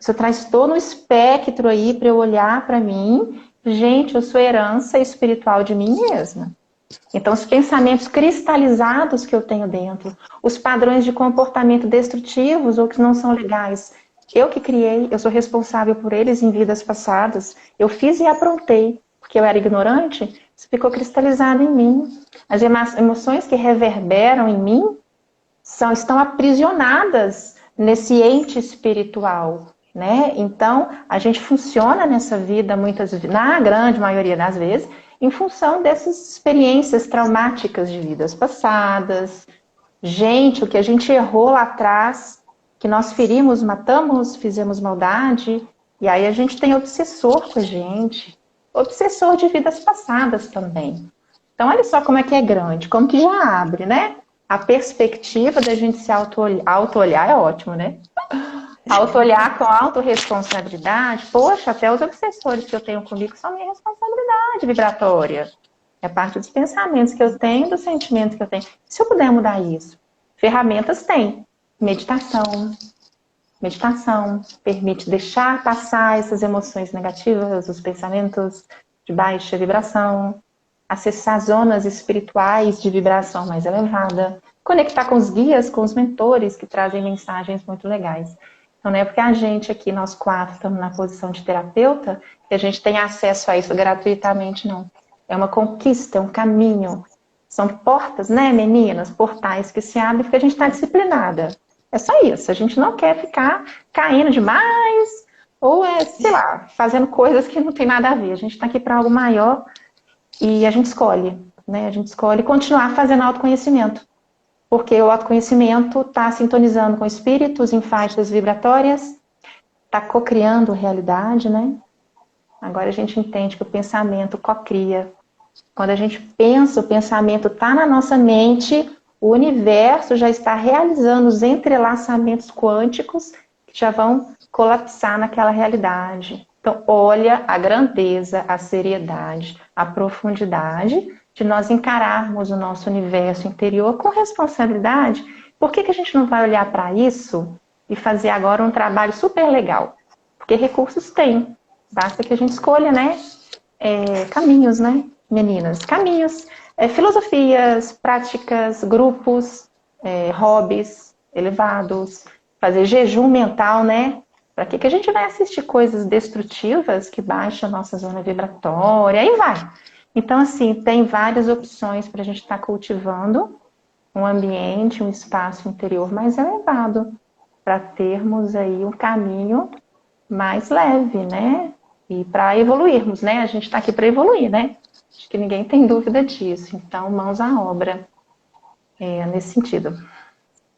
Isso traz todo um espectro aí para eu olhar para mim. Gente, eu sou herança espiritual de mim mesma. Então, os pensamentos cristalizados que eu tenho dentro, os padrões de comportamento destrutivos ou que não são legais, eu que criei, eu sou responsável por eles em vidas passadas. Eu fiz e aprontei, porque eu era ignorante, isso ficou cristalizado em mim. As emoções que reverberam em mim estão aprisionadas nesse ente espiritual, né? Então, a gente funciona nessa vida, na grande maioria das vezes, em função dessas experiências traumáticas de vidas passadas. Gente, o que a gente errou lá atrás, que nós ferimos, matamos, fizemos maldade, e aí a gente tem obsessor com a gente, obsessor de vidas passadas também. Então, olha só como é que é grande, como que já abre, né? A perspectiva da gente se auto-olhar é ótimo, né? Auto-olhar com autorresponsabilidade, poxa, até os obsessores que eu tenho comigo são minha responsabilidade vibratória. É parte dos pensamentos que eu tenho, dos sentimentos que eu tenho. Se eu puder mudar isso, ferramentas tem. Meditação. Meditação permite deixar passar essas emoções negativas, os pensamentos de baixa vibração, acessar zonas espirituais de vibração mais elevada, conectar com os guias, com os mentores que trazem mensagens muito legais. Então, não é porque a gente aqui, nós quatro, estamos na posição de terapeuta, que a gente tem acesso a isso gratuitamente, não. É uma conquista, é um caminho. São portas, né, meninas? Portais que se abrem porque a gente está disciplinada. É só isso. A gente não quer ficar caindo demais ou, sei lá, fazendo coisas que não tem nada a ver. A gente está aqui para algo maior e a gente escolhe, né? A gente escolhe continuar fazendo autoconhecimento. Porque o autoconhecimento está sintonizando com espíritos em faixas vibratórias, está cocriando realidade, né? Agora a gente entende que o pensamento cocria. Quando a gente pensa, o pensamento está na nossa mente, o universo já está realizando os entrelaçamentos quânticos que já vão colapsar naquela realidade. Então, olha a grandeza, a seriedade, a profundidade de nós encararmos o nosso universo interior com responsabilidade. Por que a gente não vai olhar para isso e fazer agora um trabalho super legal? Porque recursos tem, basta que a gente escolha, né? Caminhos, né, meninas? Caminhos, filosofias, práticas, grupos, hobbies elevados, fazer jejum mental, né? Para que a gente vai assistir coisas destrutivas que baixam a nossa zona vibratória, aí vai. Então, assim, tem várias opções para a gente estar cultivando um ambiente, um espaço interior mais elevado, para termos aí um caminho mais leve, né? E para evoluirmos, né? A gente está aqui para evoluir, né? Acho que ninguém tem dúvida disso. Então, mãos à obra nesse sentido.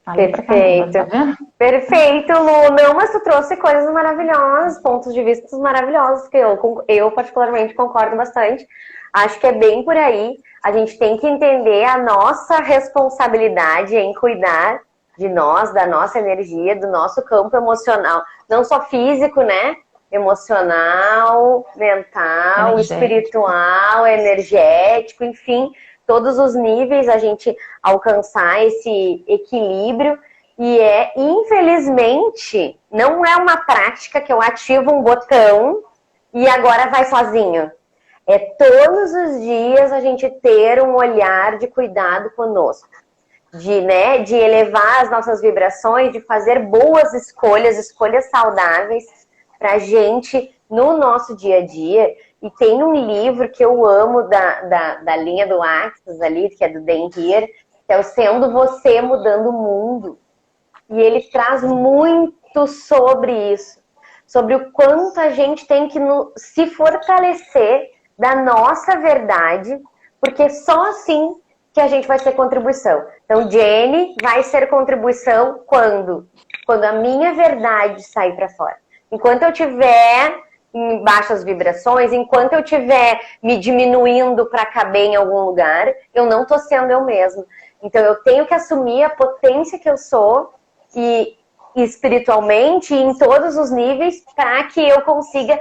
Falei pra caramba, tá vendo? Perfeito, Lu. Não, mas tu trouxe coisas maravilhosas, pontos de vista maravilhosos, que eu particularmente concordo bastante. Acho que é bem por aí. A gente tem que entender a nossa responsabilidade em cuidar de nós, da nossa energia, do nosso campo emocional. Não só físico, né? Emocional, mental, espiritual, energético, enfim, todos os níveis a gente alcançar esse equilíbrio. E infelizmente, não é uma prática que eu ativo um botão e agora vai sozinho. É todos os dias a gente ter um olhar de cuidado conosco. De elevar as nossas vibrações, de fazer boas escolhas saudáveis pra gente no nosso dia a dia. E tem um livro que eu amo da linha do Axis ali, que é do Dan Heer, que é o Sendo Você Mudando o Mundo. E ele traz muito sobre isso, sobre o quanto a gente tem que se fortalecer da nossa verdade, porque só assim que a gente vai ser contribuição. Então, Jenny vai ser contribuição quando a minha verdade sair para fora. Enquanto eu tiver em baixas vibrações, enquanto eu estiver me diminuindo para caber em algum lugar, eu não estou sendo eu mesma. Então eu tenho que assumir a potência que eu sou e espiritualmente em todos os níveis para que eu consiga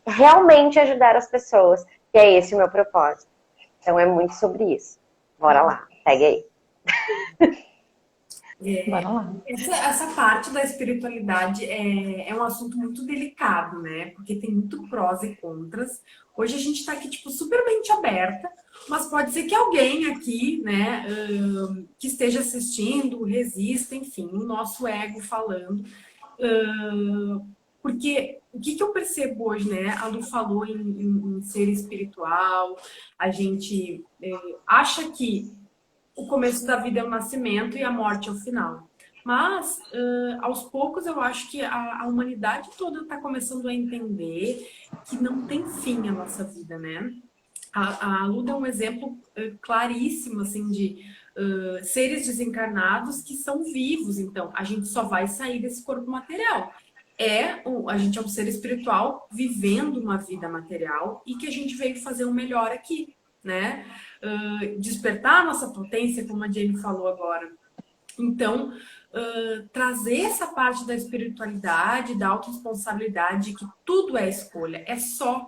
realmente ajudar as pessoas. E é esse o meu propósito. Então é muito sobre isso. Bora lá, segue aí. Bora lá. Essa parte da espiritualidade é um assunto muito delicado, né? Porque tem muito prós e contras. Hoje a gente tá aqui, tipo, super mente aberta, mas pode ser que alguém aqui, né, que esteja assistindo, resista, enfim, o nosso ego falando. Porque o que eu percebo hoje, né? A Lu falou em ser espiritual, a gente acha que o começo da vida é o nascimento e a morte é o final. Mas, aos poucos, eu acho que a humanidade toda está começando a entender que não tem fim a nossa vida, né? A Lu deu um exemplo claríssimo, assim, de seres desencarnados que são vivos. Então, a gente só vai sair desse corpo material. A gente é um ser espiritual vivendo uma vida material e que a gente veio fazer o melhor aqui, né? Despertar a nossa potência, como a Jenny falou agora. Então, trazer essa parte da espiritualidade, da autorresponsabilidade, que tudo é escolha, é só.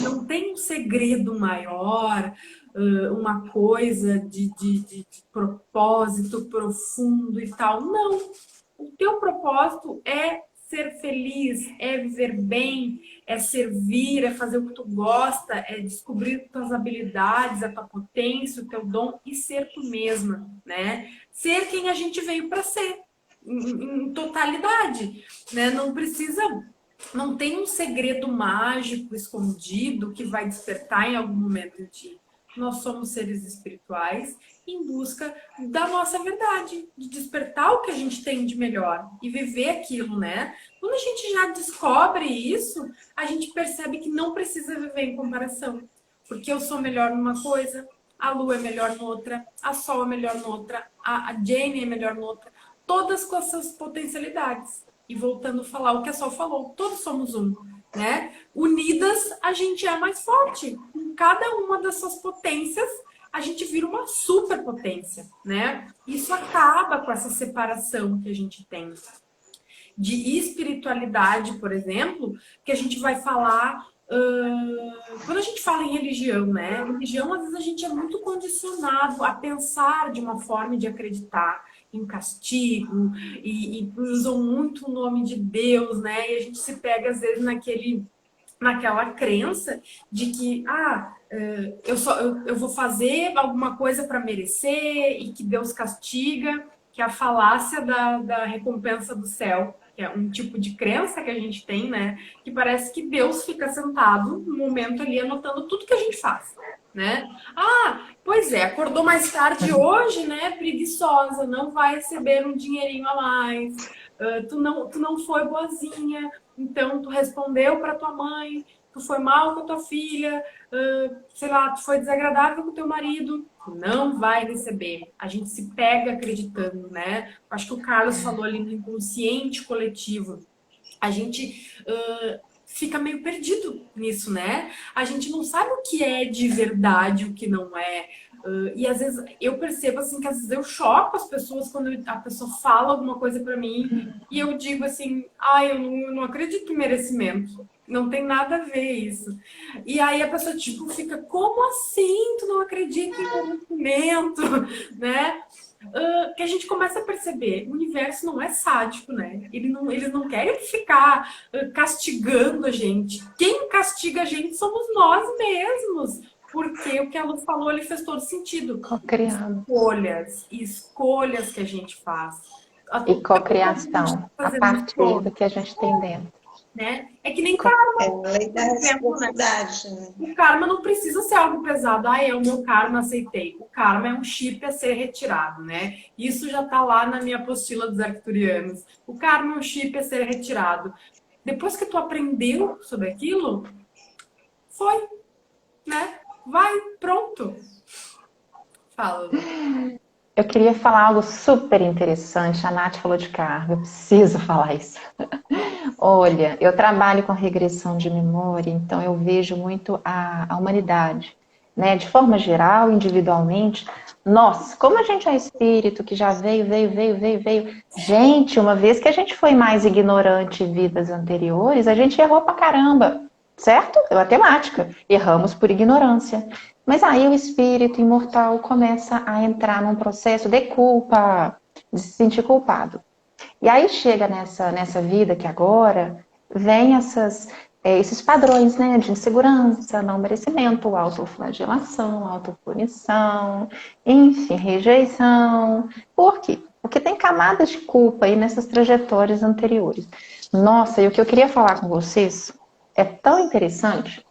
Não tem um segredo maior, uma coisa de propósito profundo e tal. Não. O teu propósito é ser feliz, é viver bem, é servir, é fazer o que tu gosta, é descobrir tuas habilidades, a tua potência, o teu dom e ser tu mesma, né? Ser quem a gente veio para ser, em totalidade, né? Não tem um segredo mágico escondido que vai despertar em algum momento em ti. Nós somos seres espirituais em busca da nossa verdade, de despertar o que a gente tem de melhor e viver aquilo, né? Quando a gente já descobre isso, a gente percebe que não precisa viver em comparação. Porque eu sou melhor numa coisa, a Lu é melhor noutra, a Sol é melhor noutra, a Jenny é melhor noutra. Todas com as suas potencialidades. E voltando a falar o que a Sol falou, todos somos um, né? Unidas, a gente é mais forte. Com cada uma das suas potências, a gente vira uma superpotência, né? Isso acaba com essa separação que a gente tem de espiritualidade, por exemplo, que a gente vai falar. Quando a gente fala em religião, né? Religião, às vezes, a gente é muito condicionado a pensar de uma forma de acreditar em castigo e usam muito o nome de Deus, né? E a gente se pega, às vezes, naquela crença de que eu vou fazer alguma coisa para merecer e que Deus castiga, que é a falácia da recompensa do céu, que é um tipo de crença que a gente tem, né? Que parece que Deus fica sentado no momento ali anotando tudo que a gente faz, né? Pois é, acordou mais tarde hoje, né? Preguiçosa, não vai receber um dinheirinho a mais. Tu não foi boazinha, então tu respondeu para tua mãe, tu foi mal com a tua filha, sei lá, tu foi desagradável com o teu marido, tu não vai receber. A gente se pega acreditando, né? Acho que o Carlos falou ali no inconsciente coletivo. A gente fica meio perdido nisso, né? A gente não sabe o que é de verdade, o que não é. E às vezes eu percebo assim que às vezes eu choco as pessoas quando a pessoa fala alguma coisa pra mim e eu digo assim, eu não acredito em merecimento. Não tem nada a ver isso. E aí a pessoa tipo fica, como assim? Tu não acredita em merecimento, né? Que a gente começa a perceber, o universo não é sádico, né? Eles não querem ficar castigando a gente. Quem castiga a gente somos nós mesmos. Porque o que a Lu falou, ele fez todo sentido. Co-criando. Escolhas que a gente faz. E co-criação, a partir do que a gente tem dentro. Né? É que nem karma. É a lei da reciprocidade, né? O karma não precisa ser algo pesado. É o meu karma, aceitei. O karma é um chip a ser retirado, né? Isso já tá lá na minha apostila dos arcturianos. O karma é um chip a ser retirado. Depois que tu aprendeu sobre aquilo, foi, né? Vai, pronto. Fala. Eu queria falar algo super interessante. A Nath falou de karma, eu preciso falar isso. Olha, eu trabalho com regressão de memória, então eu vejo muito a humanidade, né? De forma geral, individualmente. Nós, como a gente é espírito que já veio. Gente, uma vez que a gente foi mais ignorante em vidas anteriores, a gente errou pra caramba. Certo? É matemática. Erramos por ignorância. Mas aí o espírito imortal começa a entrar num processo de culpa, de se sentir culpado. E aí chega nessa vida que agora vem esses padrões, né, de insegurança, não merecimento, autoflagelação, autopunição, enfim, rejeição. Por quê? Porque tem camadas de culpa aí nessas trajetórias anteriores. Nossa, e o que eu queria falar com vocês é tão interessante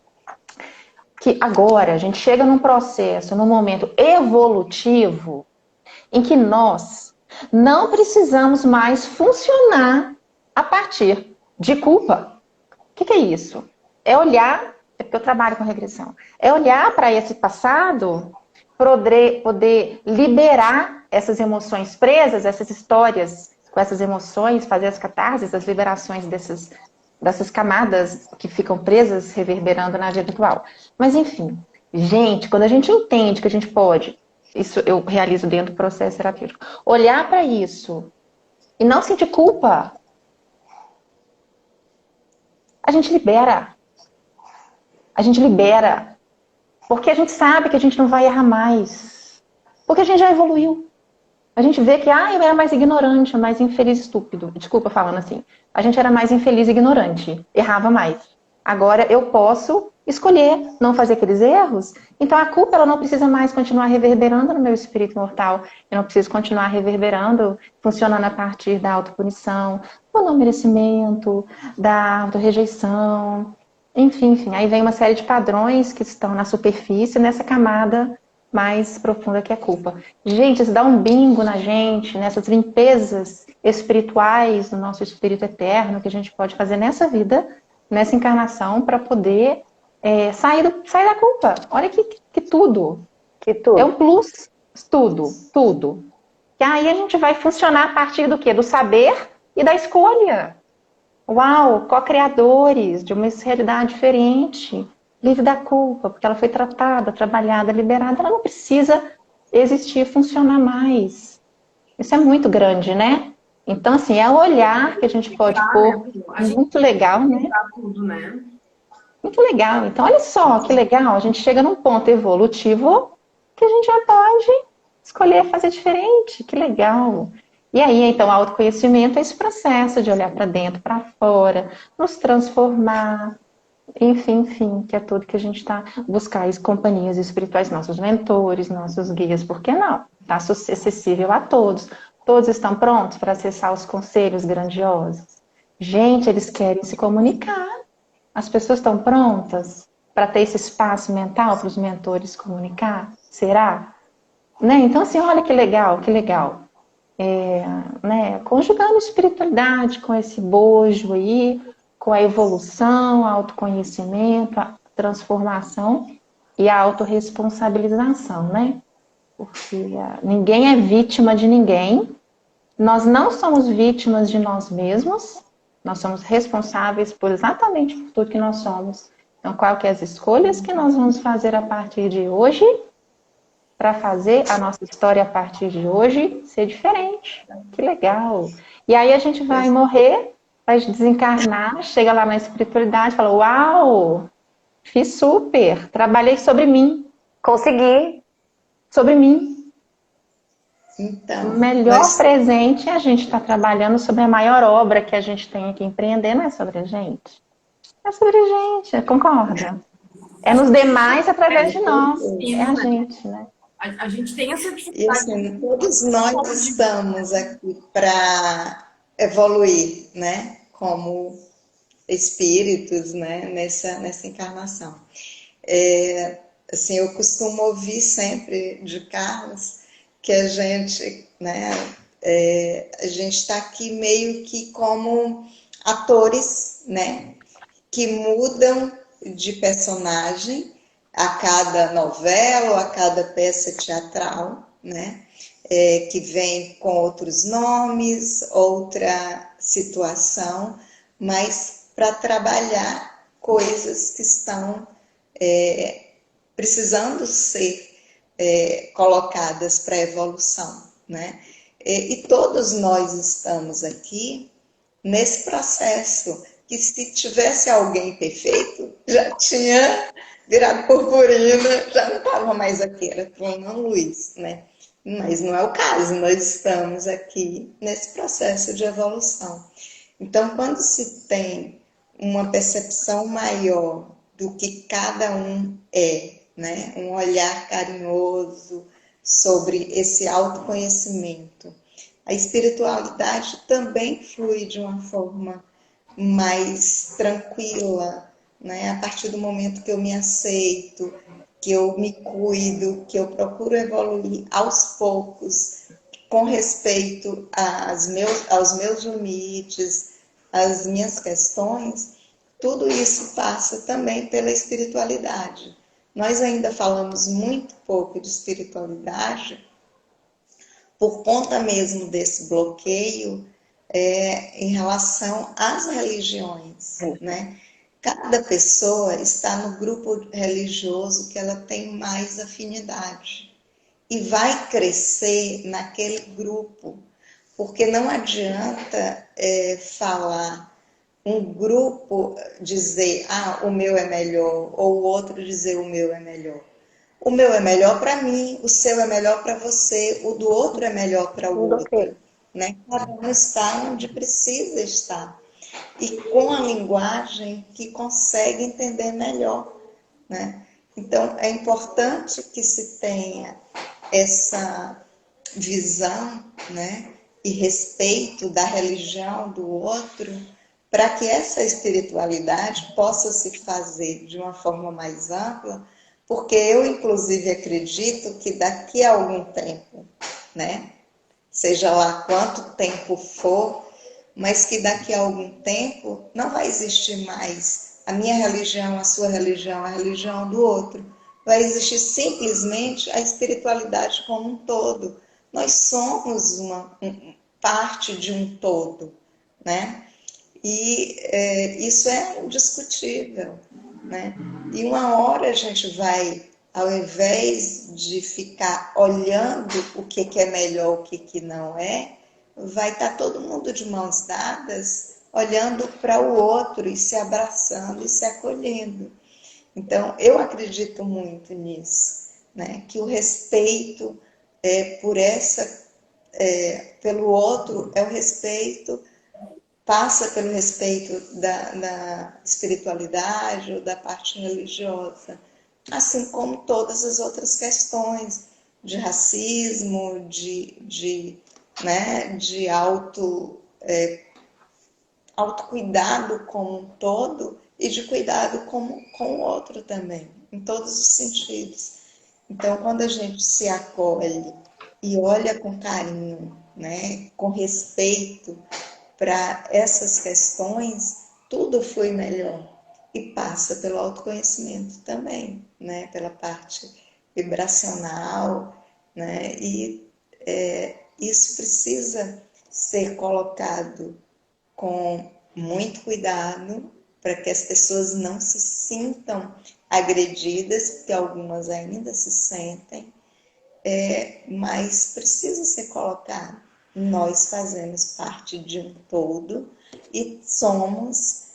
que agora a gente chega num processo, num momento evolutivo, em que nós não precisamos mais funcionar a partir de culpa. O que é isso? É olhar, é porque eu trabalho com regressão, é olhar para esse passado, poder liberar essas emoções presas, essas histórias com essas emoções, fazer as catarses, as liberações dessas camadas que ficam presas, reverberando na vida atual. Mas, enfim, gente, quando a gente entende que a gente pode, isso eu realizo dentro do processo terapêutico, olhar para isso e não sentir culpa, a gente libera. A gente libera. Porque a gente sabe que a gente não vai errar mais. Porque a gente já evoluiu. A gente vê que, eu era mais ignorante, mais infeliz, estúpido. Desculpa falando assim. A gente era mais infeliz e ignorante. Errava mais. Agora eu posso escolher não fazer aqueles erros. Então a culpa ela não precisa mais continuar reverberando no meu espírito mortal. Eu não preciso continuar reverberando, funcionando a partir da autopunição, do não merecimento, da autorrejeição. Enfim. Aí vem uma série de padrões que estão na superfície, nessa camada mais profunda que é a culpa. Gente, isso dá um bingo na gente, nessas limpezas espirituais do nosso espírito eterno que a gente pode fazer nessa vida, nessa encarnação, para poder sair da culpa. Olha que tudo. Que tudo. É um plus. Tudo. E aí a gente vai funcionar a partir do quê? Do saber e da escolha. Uau, co-criadores de uma realidade diferente. livre da culpa, porque ela foi tratada, trabalhada, liberada, ela não precisa existir, funcionar mais. Isso é muito grande, né? Então, assim, é o olhar que a gente pode Tá, né, pôr, Lu? A gente muito legal, né? tá tudo, né? Muito legal. Então, olha só que legal, a gente chega num ponto evolutivo que a gente já pode escolher fazer diferente. Que legal. E aí, então, o autoconhecimento é esse processo de olhar para dentro, para fora, nos transformar, enfim, que é tudo que a gente está buscar as companhias espirituais, nossos mentores, nossos guias, por que não? Está acessível a todos. Todos estão prontos para acessar os conselhos grandiosos. Gente, eles querem se comunicar. As pessoas estão prontas para ter esse espaço mental para os mentores comunicar? Será? Né? Então, assim, olha que legal, que legal. Né? Conjugando espiritualidade com esse bojo aí, com a evolução, a autoconhecimento, a transformação e a autorresponsabilização, né? Porque ninguém é vítima de ninguém, nós não somos vítimas de nós mesmos, nós somos responsáveis por exatamente por tudo que nós somos. Então, qual que é as escolhas que nós vamos fazer a partir de hoje para fazer a nossa história a partir de hoje ser diferente? Que legal! E aí a gente vai morrer, vai desencarnar, chega lá na espiritualidade e fala, uau, fiz super, trabalhei sobre mim, Consegui. sobre mim. O Então, melhor presente é a gente estar trabalhando sobre a maior obra que a gente tem que empreender, não é sobre a gente. É sobre a gente, concorda? É nos demais através de nós. É a gente, né? A gente tem essa e dificuldade. assim, todos nós estamos aqui para evoluir, né? Como espíritos, né? Nessa encarnação. Assim, eu costumo ouvir sempre de Carlos que a gente, né? A gente está aqui meio que como atores, né? Que mudam de personagem a cada novela ou a cada peça teatral, né? Que vem com outros nomes, outra situação, mas para trabalhar coisas que estão precisando ser colocadas para evolução, né? E todos nós estamos aqui nesse processo, que se tivesse alguém perfeito, já tinha virado purpurina, já não estava mais aqui, era plena luz, né? Mas não é o caso, nós estamos aqui nesse processo de evolução. Então, quando se tem uma percepção maior do que cada um é, né? Um olhar carinhoso sobre esse autoconhecimento, a espiritualidade também flui de uma forma mais tranquila, né? A partir do momento que eu me aceito, que eu me cuido, que eu procuro evoluir aos poucos, com respeito aos meus limites, às minhas questões, tudo isso passa também pela espiritualidade. Nós ainda falamos muito pouco de espiritualidade por conta mesmo desse bloqueio em relação às religiões, né? Cada pessoa está no grupo religioso que ela tem mais afinidade e vai crescer naquele grupo, porque não adianta falar um grupo dizer, o meu é melhor, ou o outro dizer, o meu é melhor. O meu é melhor para mim, o seu é melhor para você, o do outro é melhor para o outro. Né? Cada um está onde precisa estar. E com a linguagem que consegue entender melhor. Né? Então, é importante que se tenha essa visão, né? E respeito da religião do outro, para que essa espiritualidade possa se fazer de uma forma mais ampla, porque eu, inclusive, acredito que daqui a algum tempo, né? Seja lá quanto tempo for, mas que daqui a algum tempo não vai existir mais a minha religião, a sua religião, a religião do outro. Vai existir simplesmente a espiritualidade como um todo. Nós somos uma parte de um todo, né? E isso é indiscutível. né? E uma hora a gente vai, ao invés de ficar olhando o que é melhor, o que não é, vai estar todo mundo de mãos dadas, olhando para o outro e se abraçando e se acolhendo. Então, eu acredito muito nisso, né? Que o respeito pelo outro é o respeito, passa pelo respeito da espiritualidade ou da parte religiosa, assim como todas as outras questões de racismo, né, de autocuidado como um todo e de cuidado com o outro também, em todos os sentidos. Então, quando a gente se acolhe e olha com carinho, né, com respeito para essas questões, tudo flui melhor. E passa pelo autoconhecimento também, né, pela parte vibracional, né, e isso precisa ser colocado com muito cuidado para que as pessoas não se sintam agredidas, porque algumas ainda se sentem, mas precisa ser colocado. Nós fazemos parte de um todo e somos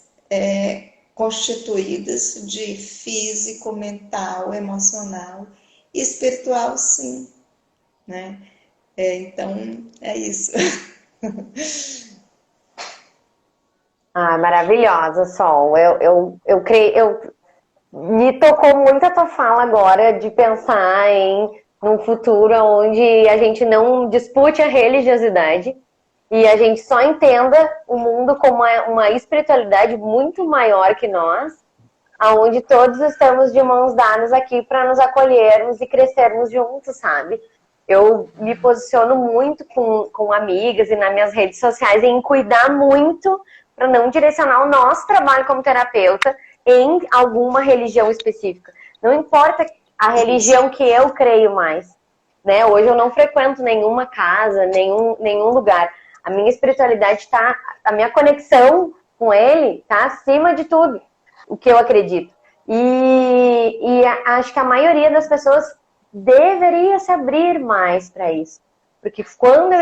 constituídas de físico, mental, emocional e espiritual, sim, né? Então, é isso. Maravilhosa, Sol. Me tocou muito a tua fala agora de pensar em um futuro onde a gente não dispute a religiosidade e a gente só entenda o mundo como uma espiritualidade muito maior que nós, aonde todos estamos de mãos dadas aqui para nos acolhermos e crescermos juntos, sabe? Eu me posiciono muito com amigas e nas minhas redes sociais em cuidar muito para não direcionar o nosso trabalho como terapeuta em alguma religião específica. Não importa a religião que eu creio mais, né? Hoje eu não frequento nenhuma casa, nenhum lugar. A minha espiritualidade a minha conexão com ele está acima de tudo o que eu acredito. E acho que a maioria das pessoas deveria se abrir mais para isso. Porque quando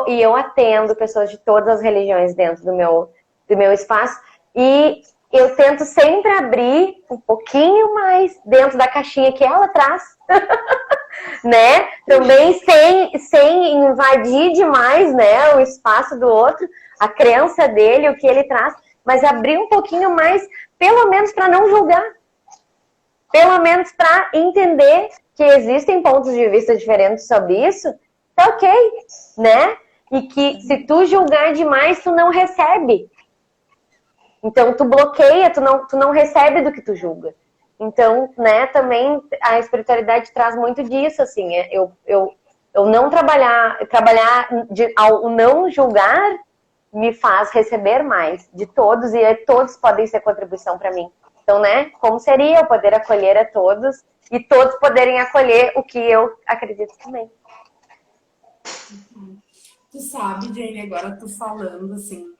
eu atendo pessoas de todas as religiões dentro do meu espaço, e eu tento sempre abrir um pouquinho mais dentro da caixinha que ela traz, né? Também sem invadir demais, né, o espaço do outro, a crença dele, o que ele traz, mas abrir um pouquinho mais, pelo menos para não julgar, pelo menos para entender que existem pontos de vista diferentes sobre isso, tá ok, né? E que se tu julgar demais, tu não recebe. Então, tu bloqueia, tu não recebe do que tu julga. Então, né, também a espiritualidade traz muito disso, assim, eu não trabalhar ao não julgar me faz receber mais de todos, e todos podem ser contribuição para mim. Então, né, como seria eu poder acolher a todos e todos poderem acolher o que eu acredito também. Tu sabe, Jane, agora tu falando, assim,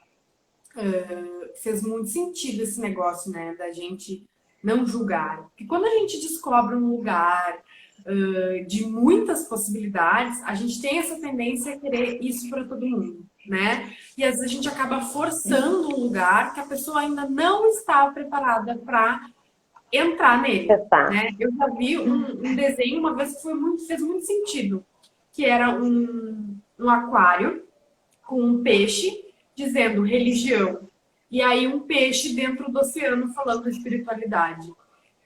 fez muito sentido esse negócio, né, da gente não julgar. Porque quando a gente descobre um lugar de muitas possibilidades, a gente tem essa tendência a querer isso para todo mundo, né? E às vezes a gente acaba forçando um lugar que a pessoa ainda não está preparada para entrar nele, né? Eu já vi um desenho uma vez que fez muito sentido, que era um aquário com um peixe dizendo religião, e aí um peixe dentro do oceano falando espiritualidade.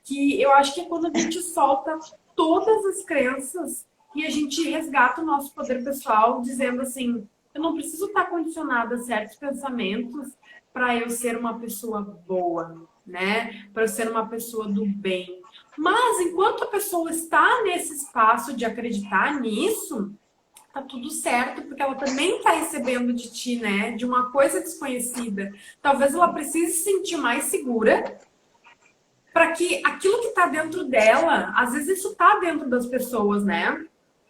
Que eu acho que é quando a gente solta todas as crenças e a gente resgata o nosso poder pessoal, dizendo assim, eu não preciso estar condicionada a certos pensamentos para eu ser uma pessoa boa, né? Para eu ser uma pessoa do bem. Mas enquanto a pessoa está nesse espaço de acreditar nisso, tá tudo certo, porque ela também está recebendo de ti, né? De uma coisa desconhecida. Talvez ela precise se sentir mais segura para que aquilo que está dentro dela, às vezes isso está dentro das pessoas, né?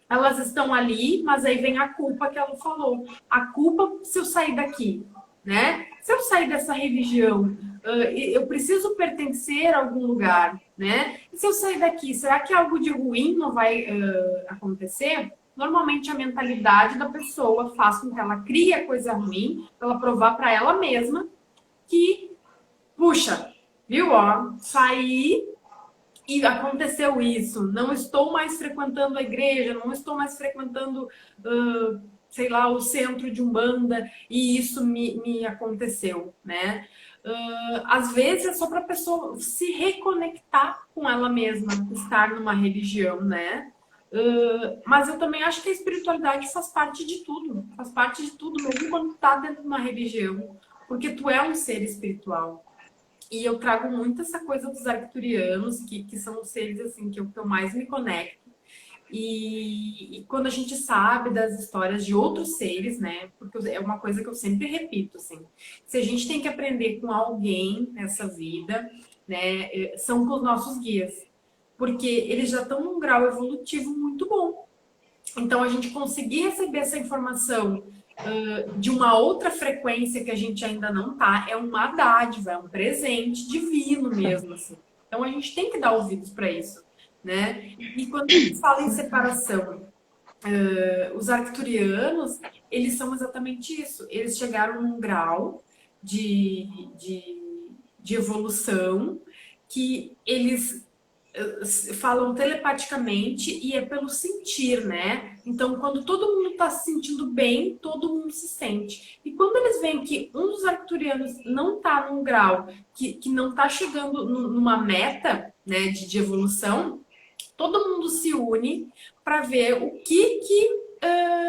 Elas estão ali, mas aí vem a culpa que ela falou. A culpa se eu sair daqui, né? Se eu sair dessa religião, eu preciso pertencer a algum lugar, né? E se eu sair daqui, será que algo de ruim não vai acontecer? Normalmente a mentalidade da pessoa faz com que ela crie a coisa ruim, para ela provar para ela mesma que, puxa, viu, ó, saí e aconteceu isso, não estou mais frequentando a igreja, não estou mais frequentando, sei lá, o centro de Umbanda, e isso me aconteceu, né? Às vezes é só para a pessoa se reconectar com ela mesma, estar numa religião, né? Mas eu também acho que a espiritualidade faz parte de tudo, mesmo quando tu tá dentro de uma religião, porque tu é um ser espiritual. E eu trago muito essa coisa dos arcturianos, que são os seres assim que eu mais me conecto. E quando a gente sabe das histórias de outros seres, né? Porque é uma coisa que eu sempre repito, assim. Se a gente tem que aprender com alguém nessa vida, né? São com os nossos guias. Porque eles já estão num grau evolutivo muito bom. Então, a gente conseguir receber essa informação de uma outra frequência que a gente ainda não tá, é uma dádiva, é um presente divino mesmo, assim. Então, a gente tem que dar ouvidos para isso, né? E quando a gente fala em separação, os arcturianos, eles são exatamente isso. Eles chegaram num grau de evolução que eles falam telepaticamente e é pelo sentir, né? Então, quando todo mundo está se sentindo bem, todo mundo se sente. E quando eles veem que um dos arcturianos não está num grau, que não está chegando numa meta, né, de evolução, todo mundo se une para ver o que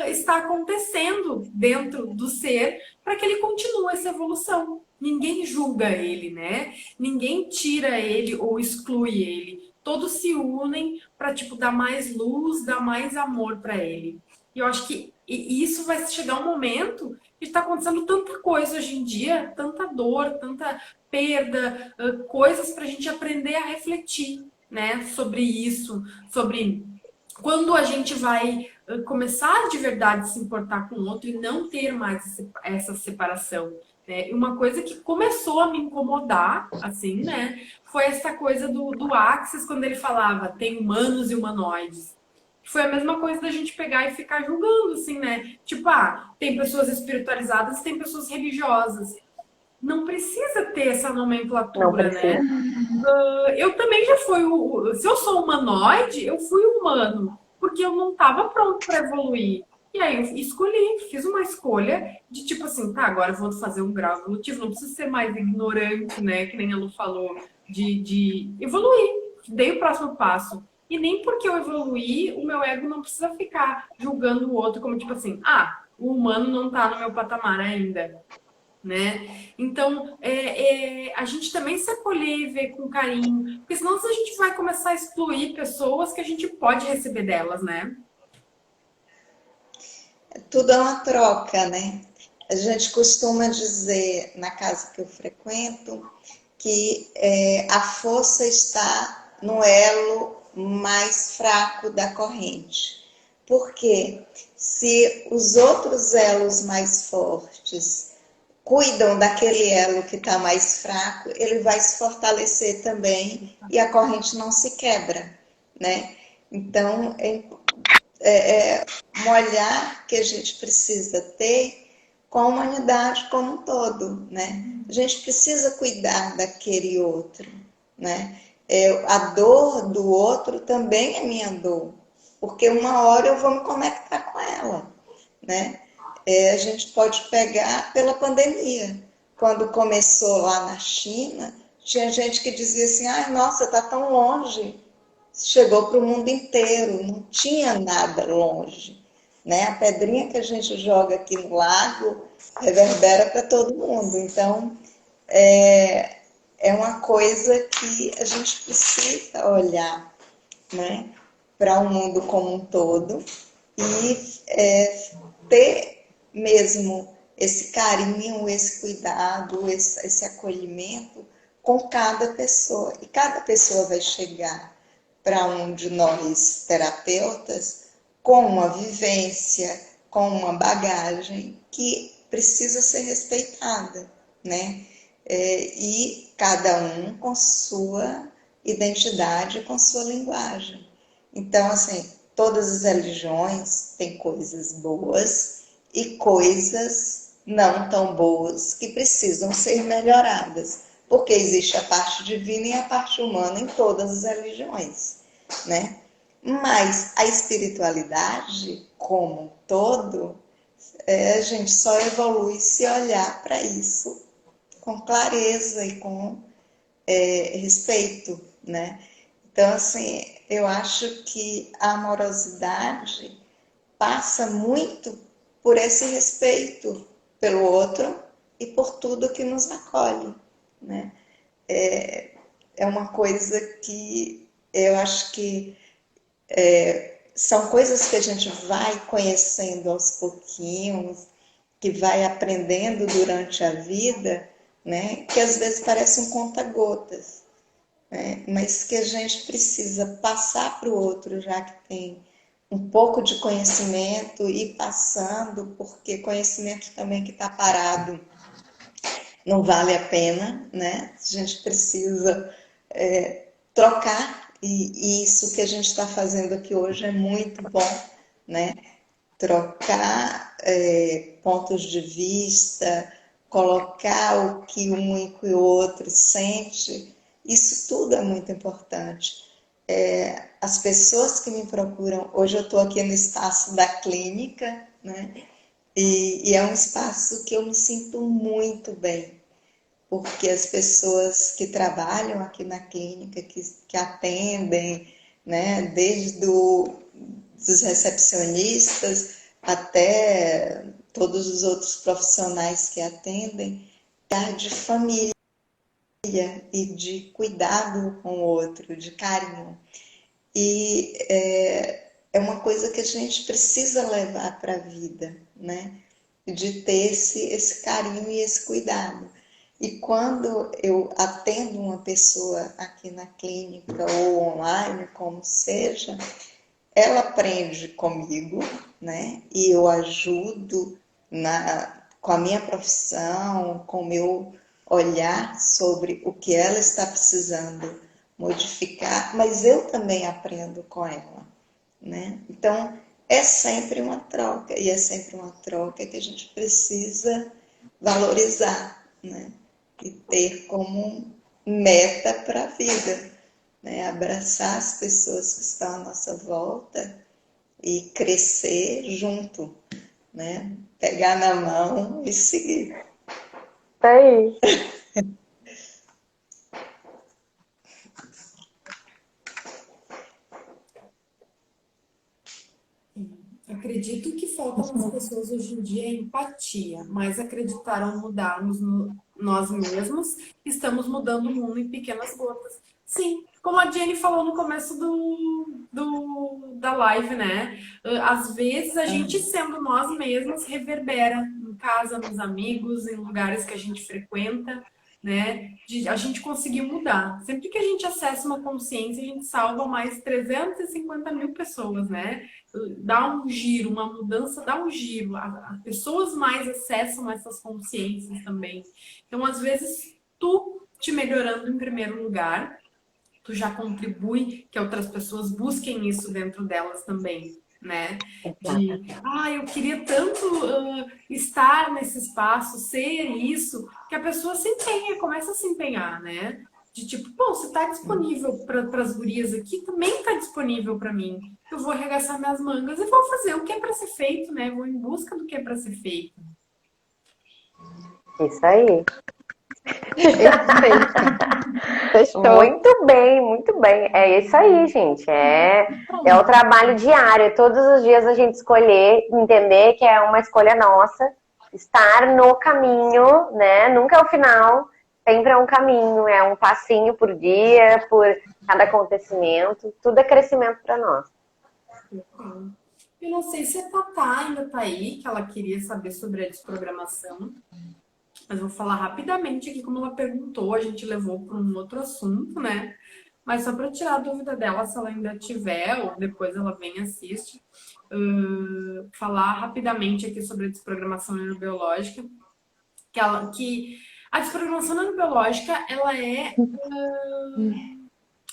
está acontecendo dentro do ser para que ele continue essa evolução. Ninguém julga ele, né? Ninguém tira ele ou exclui ele. Todos se unem para tipo dar mais luz, dar mais amor para ele. E eu acho que isso vai chegar um momento que está acontecendo tanta coisa hoje em dia, tanta dor, tanta perda, coisas para a gente aprender a refletir, né, sobre isso, sobre quando a gente vai começar de verdade a se importar com o outro e não ter mais essa separação. Né? Uma coisa que começou a me incomodar, assim, né, foi essa coisa do Axis, quando ele falava tem humanos e humanoides. Foi a mesma coisa da gente pegar e ficar julgando, assim, né? Tipo, tem pessoas espiritualizadas, tem pessoas religiosas. Não precisa ter essa nomenclatura, né? Eu também já fui se eu sou humanoide, eu fui humano, porque eu não estava pronto para evoluir. E aí eu escolhi, fiz uma escolha de tipo assim, tá, agora eu vou fazer um grau evolutivo, não preciso ser mais ignorante, né? Que nem a Lu falou, de evoluir. Dei o próximo passo. E nem porque eu evoluí, o meu ego não precisa ficar julgando o outro como tipo assim, o humano não tá no meu patamar ainda. Né? Então, a gente também se acolher e ver com carinho, porque senão a gente vai começar a excluir pessoas que a gente pode receber delas, né? Tudo é uma troca, né? A gente costuma dizer na casa que eu frequento que a força está no elo mais fraco da corrente. Porque se os outros elos mais fortes cuidam daquele elo que está mais fraco, ele vai se fortalecer também e a corrente não se quebra, né? Então, um olhar que a gente precisa ter com a humanidade como um todo, né? A gente precisa cuidar daquele outro, né? A dor do outro também é minha dor, porque uma hora eu vou me conectar com ela, né? A gente pode pegar pela pandemia. Quando começou lá na China, tinha gente que dizia assim, nossa, está tão longe. Chegou para o mundo inteiro, não tinha nada longe. Né? A pedrinha que a gente joga aqui no lago reverbera para todo mundo. Então, é uma coisa que a gente precisa olhar, né? Para o mundo como um todo e ter mesmo esse carinho, esse cuidado, esse acolhimento com cada pessoa. E cada pessoa vai chegar para um de nós terapeutas com uma vivência, com uma bagagem que precisa ser respeitada, né? e cada um com sua identidade, com sua linguagem. Então, assim, todas as religiões têm coisas boas e coisas não tão boas que precisam ser melhoradas, porque existe a parte divina e a parte humana em todas as religiões, né? Mas a espiritualidade, como um todo, a gente só evolui se olhar para isso com clareza e com respeito, né? Então, assim, eu acho que a amorosidade passa muito por esse respeito pelo outro e por tudo que nos acolhe, né? É uma coisa que eu acho que são coisas que a gente vai conhecendo aos pouquinhos, que vai aprendendo durante a vida, né? Que às vezes parece um conta-gotas, né? Mas que a gente precisa passar para o outro, já que tem um pouco de conhecimento, e passando, porque conhecimento também que está parado não vale a pena, né? A gente precisa trocar, e isso que a gente está fazendo aqui hoje é muito bom, né? Trocar pontos de vista, colocar o que um e que o outro sente, isso tudo é muito importante. As pessoas que me procuram, hoje eu estou aqui no espaço da clínica, né? E é um espaço que eu me sinto muito bem, porque as pessoas que trabalham aqui na clínica, que atendem, né, desde dos recepcionistas até todos os outros profissionais que atendem, é de família e de cuidado com o outro, de carinho. E é uma coisa que a gente precisa levar para a vida, né? De ter esse carinho e esse cuidado. E quando eu atendo uma pessoa aqui na clínica ou online, como seja, ela aprende comigo, né? E eu ajudo com a minha profissão, com o meu olhar sobre o que ela está precisando modificar, mas eu também aprendo com ela, né? Então, é sempre uma troca, e é sempre uma troca que a gente precisa valorizar, né? E ter como meta para a vida, né? Abraçar as pessoas que estão à nossa volta e crescer junto, né? Pegar na mão e seguir. Tá aí. Acredito que falta nas pessoas hoje em dia é empatia, mas acreditaram mudarmos nós mesmos, estamos mudando o mundo em pequenas gotas. Sim, como a Jenny falou no começo da live, né? Às vezes a gente sendo nós mesmos reverbera em casa, nos amigos, em lugares que a gente frequenta, né? A gente conseguir mudar. Sempre que a gente acessa uma consciência, a gente salva mais 350 mil pessoas, né? Dá um giro, uma mudança, dá um giro. As pessoas mais acessam essas consciências também. Então, às vezes, tu te melhorando em primeiro lugar, tu já contribui que outras pessoas busquem isso dentro delas também, né? Eu queria tanto estar nesse espaço, ser isso, que a pessoa se empenha, começa a se empenhar, né? De tipo, pô, se tá disponível para as gurias aqui, também tá disponível para mim. Eu vou arregaçar minhas mangas e vou fazer o que é para ser feito, né? Vou em busca do que é para ser feito. Isso aí. Fechou. Muito bem, muito bem. É isso aí, gente. É o trabalho diário. Todos os dias a gente escolher, entender que é uma escolha nossa, estar no caminho, né? Nunca é o final, sempre é um caminho, é um passinho por dia, por cada acontecimento. Tudo é crescimento para nós. Eu não sei se a Tatá ainda tá aí, que ela queria saber sobre a desprogramação. Mas vou falar rapidamente aqui como ela perguntou, a gente levou para um outro assunto, né? Mas só para tirar a dúvida dela, se ela ainda tiver, ou depois ela vem e assiste, falar rapidamente aqui sobre a desprogramação neurobiológica, que A desprogramação neurobiológica, ela é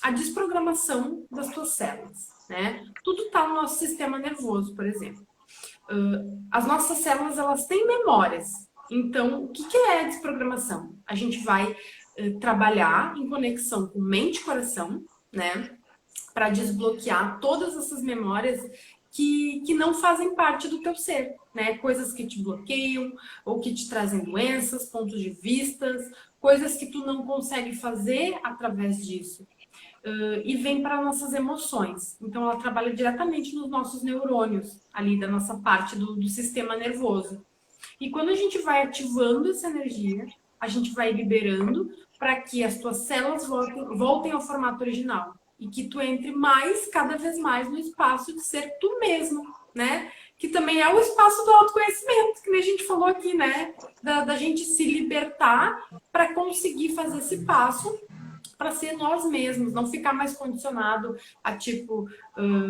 a desprogramação das tuas células, né? Tudo está no nosso sistema nervoso, por exemplo. As nossas células, elas têm memórias. Então, o que é a desprogramação? A gente vai trabalhar em conexão com mente e coração, né? Para desbloquear todas essas memórias que não fazem parte do teu ser, né? Coisas que te bloqueiam ou que te trazem doenças, pontos de vistas, coisas que tu não consegue fazer através disso. E vem para nossas emoções. Então, ela trabalha diretamente nos nossos neurônios, ali da nossa parte do sistema nervoso. E quando a gente vai ativando essa energia, a gente vai liberando para que as tuas células voltem ao formato original. E que tu entre cada vez mais no espaço de ser tu mesmo, né? Que também é o espaço do autoconhecimento, que nem a gente falou aqui, né? Da gente se libertar para conseguir fazer esse passo para ser nós mesmos, não ficar mais condicionado a tipo,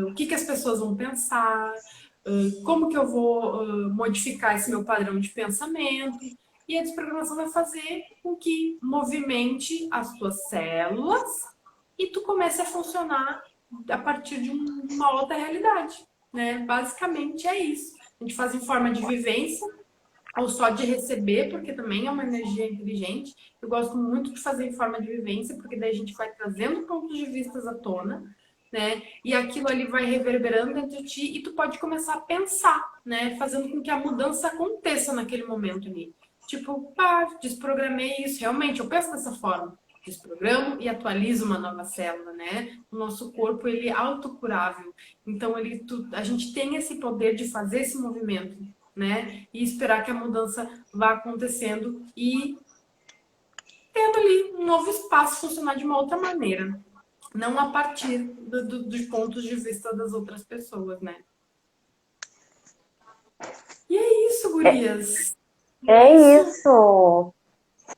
o que as pessoas vão pensar, como que eu vou modificar esse meu padrão de pensamento. E a desprogramação vai fazer com que movimente as tuas células e tu comece a funcionar a partir de uma outra realidade, né? Basicamente é isso. A gente faz em forma de vivência, ou só de receber, porque também é uma energia inteligente. Eu gosto muito de fazer em forma de vivência, porque daí a gente vai trazendo pontos de vista à tona, né? E aquilo ali vai reverberando dentro de ti e tu pode começar a pensar, né? Fazendo com que a mudança aconteça naquele momento ali. Tipo, desprogramei isso. Realmente, eu penso dessa forma. Desprogramo e atualizo uma nova célula, né? O nosso corpo, ele é autocurável. Então, a gente tem esse poder de fazer esse movimento, né? E esperar que a mudança vá acontecendo e tendo ali um novo espaço funcionar de uma outra maneira. Não a partir dos pontos de vista das outras pessoas, né? E é isso, gurias. É isso.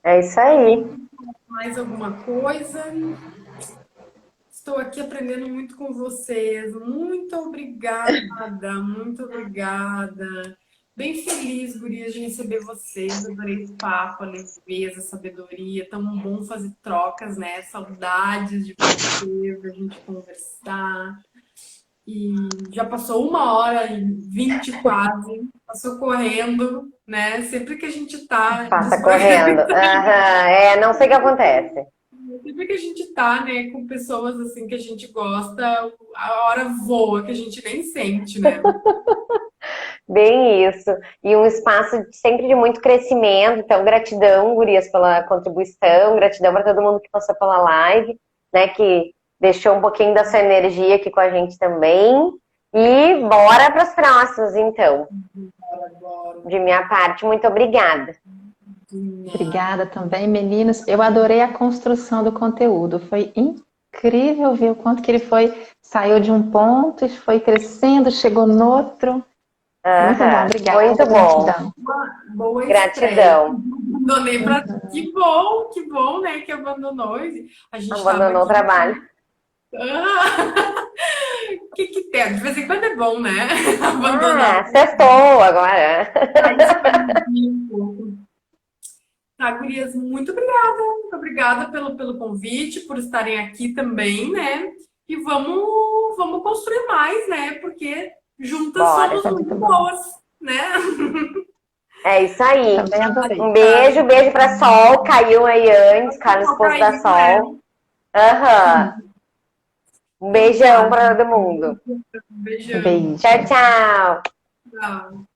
É isso aí. Mais alguma coisa? Estou aqui aprendendo muito com vocês. Muito obrigada, muito obrigada. Bem feliz, gurias, de receber vocês. Adorei o papo, a leveza, a sabedoria. Tão bom fazer trocas, né? Saudades de vocês, da gente conversar. E já passou 1h20 quase. Passou correndo, né? Sempre que a gente tá... Passa correndo. Não sei o que acontece. Sempre que a gente tá, né, com pessoas assim que a gente gosta, a hora voa, que a gente nem sente, né? Bem isso. E um espaço sempre de muito crescimento. Então, gratidão, gurias, pela contribuição. Gratidão para todo mundo que passou pela live, né? Que deixou um pouquinho da sua energia aqui com a gente também. E bora para os próximos, então. Bora. De minha parte, muito obrigada. Obrigada também, meninos. Eu adorei a construção do conteúdo. Foi incrível ver o quanto que ele saiu de um ponto e foi crescendo, chegou no outro. Muito bom, obrigada. Muito bom. Gratidão. Boa Gratidão. Abandonei pra... Que bom, né, que abandonou. A gente abandonou o trabalho. Que tem? De vez em quando é bom, né? Abandonar. Sextou agora. Tá, gurias, muito obrigada. Muito obrigada pelo convite, por estarem aqui também, né? E vamos construir mais, né? Porque juntas somos muito boas, né? É isso aí. Também adorei. Um beijo pra Sol. Caiu aí antes, Carlos Esposo da Sol. Um beijão pra todo mundo. Beijão. Beijo. Tchau, tchau. Tchau.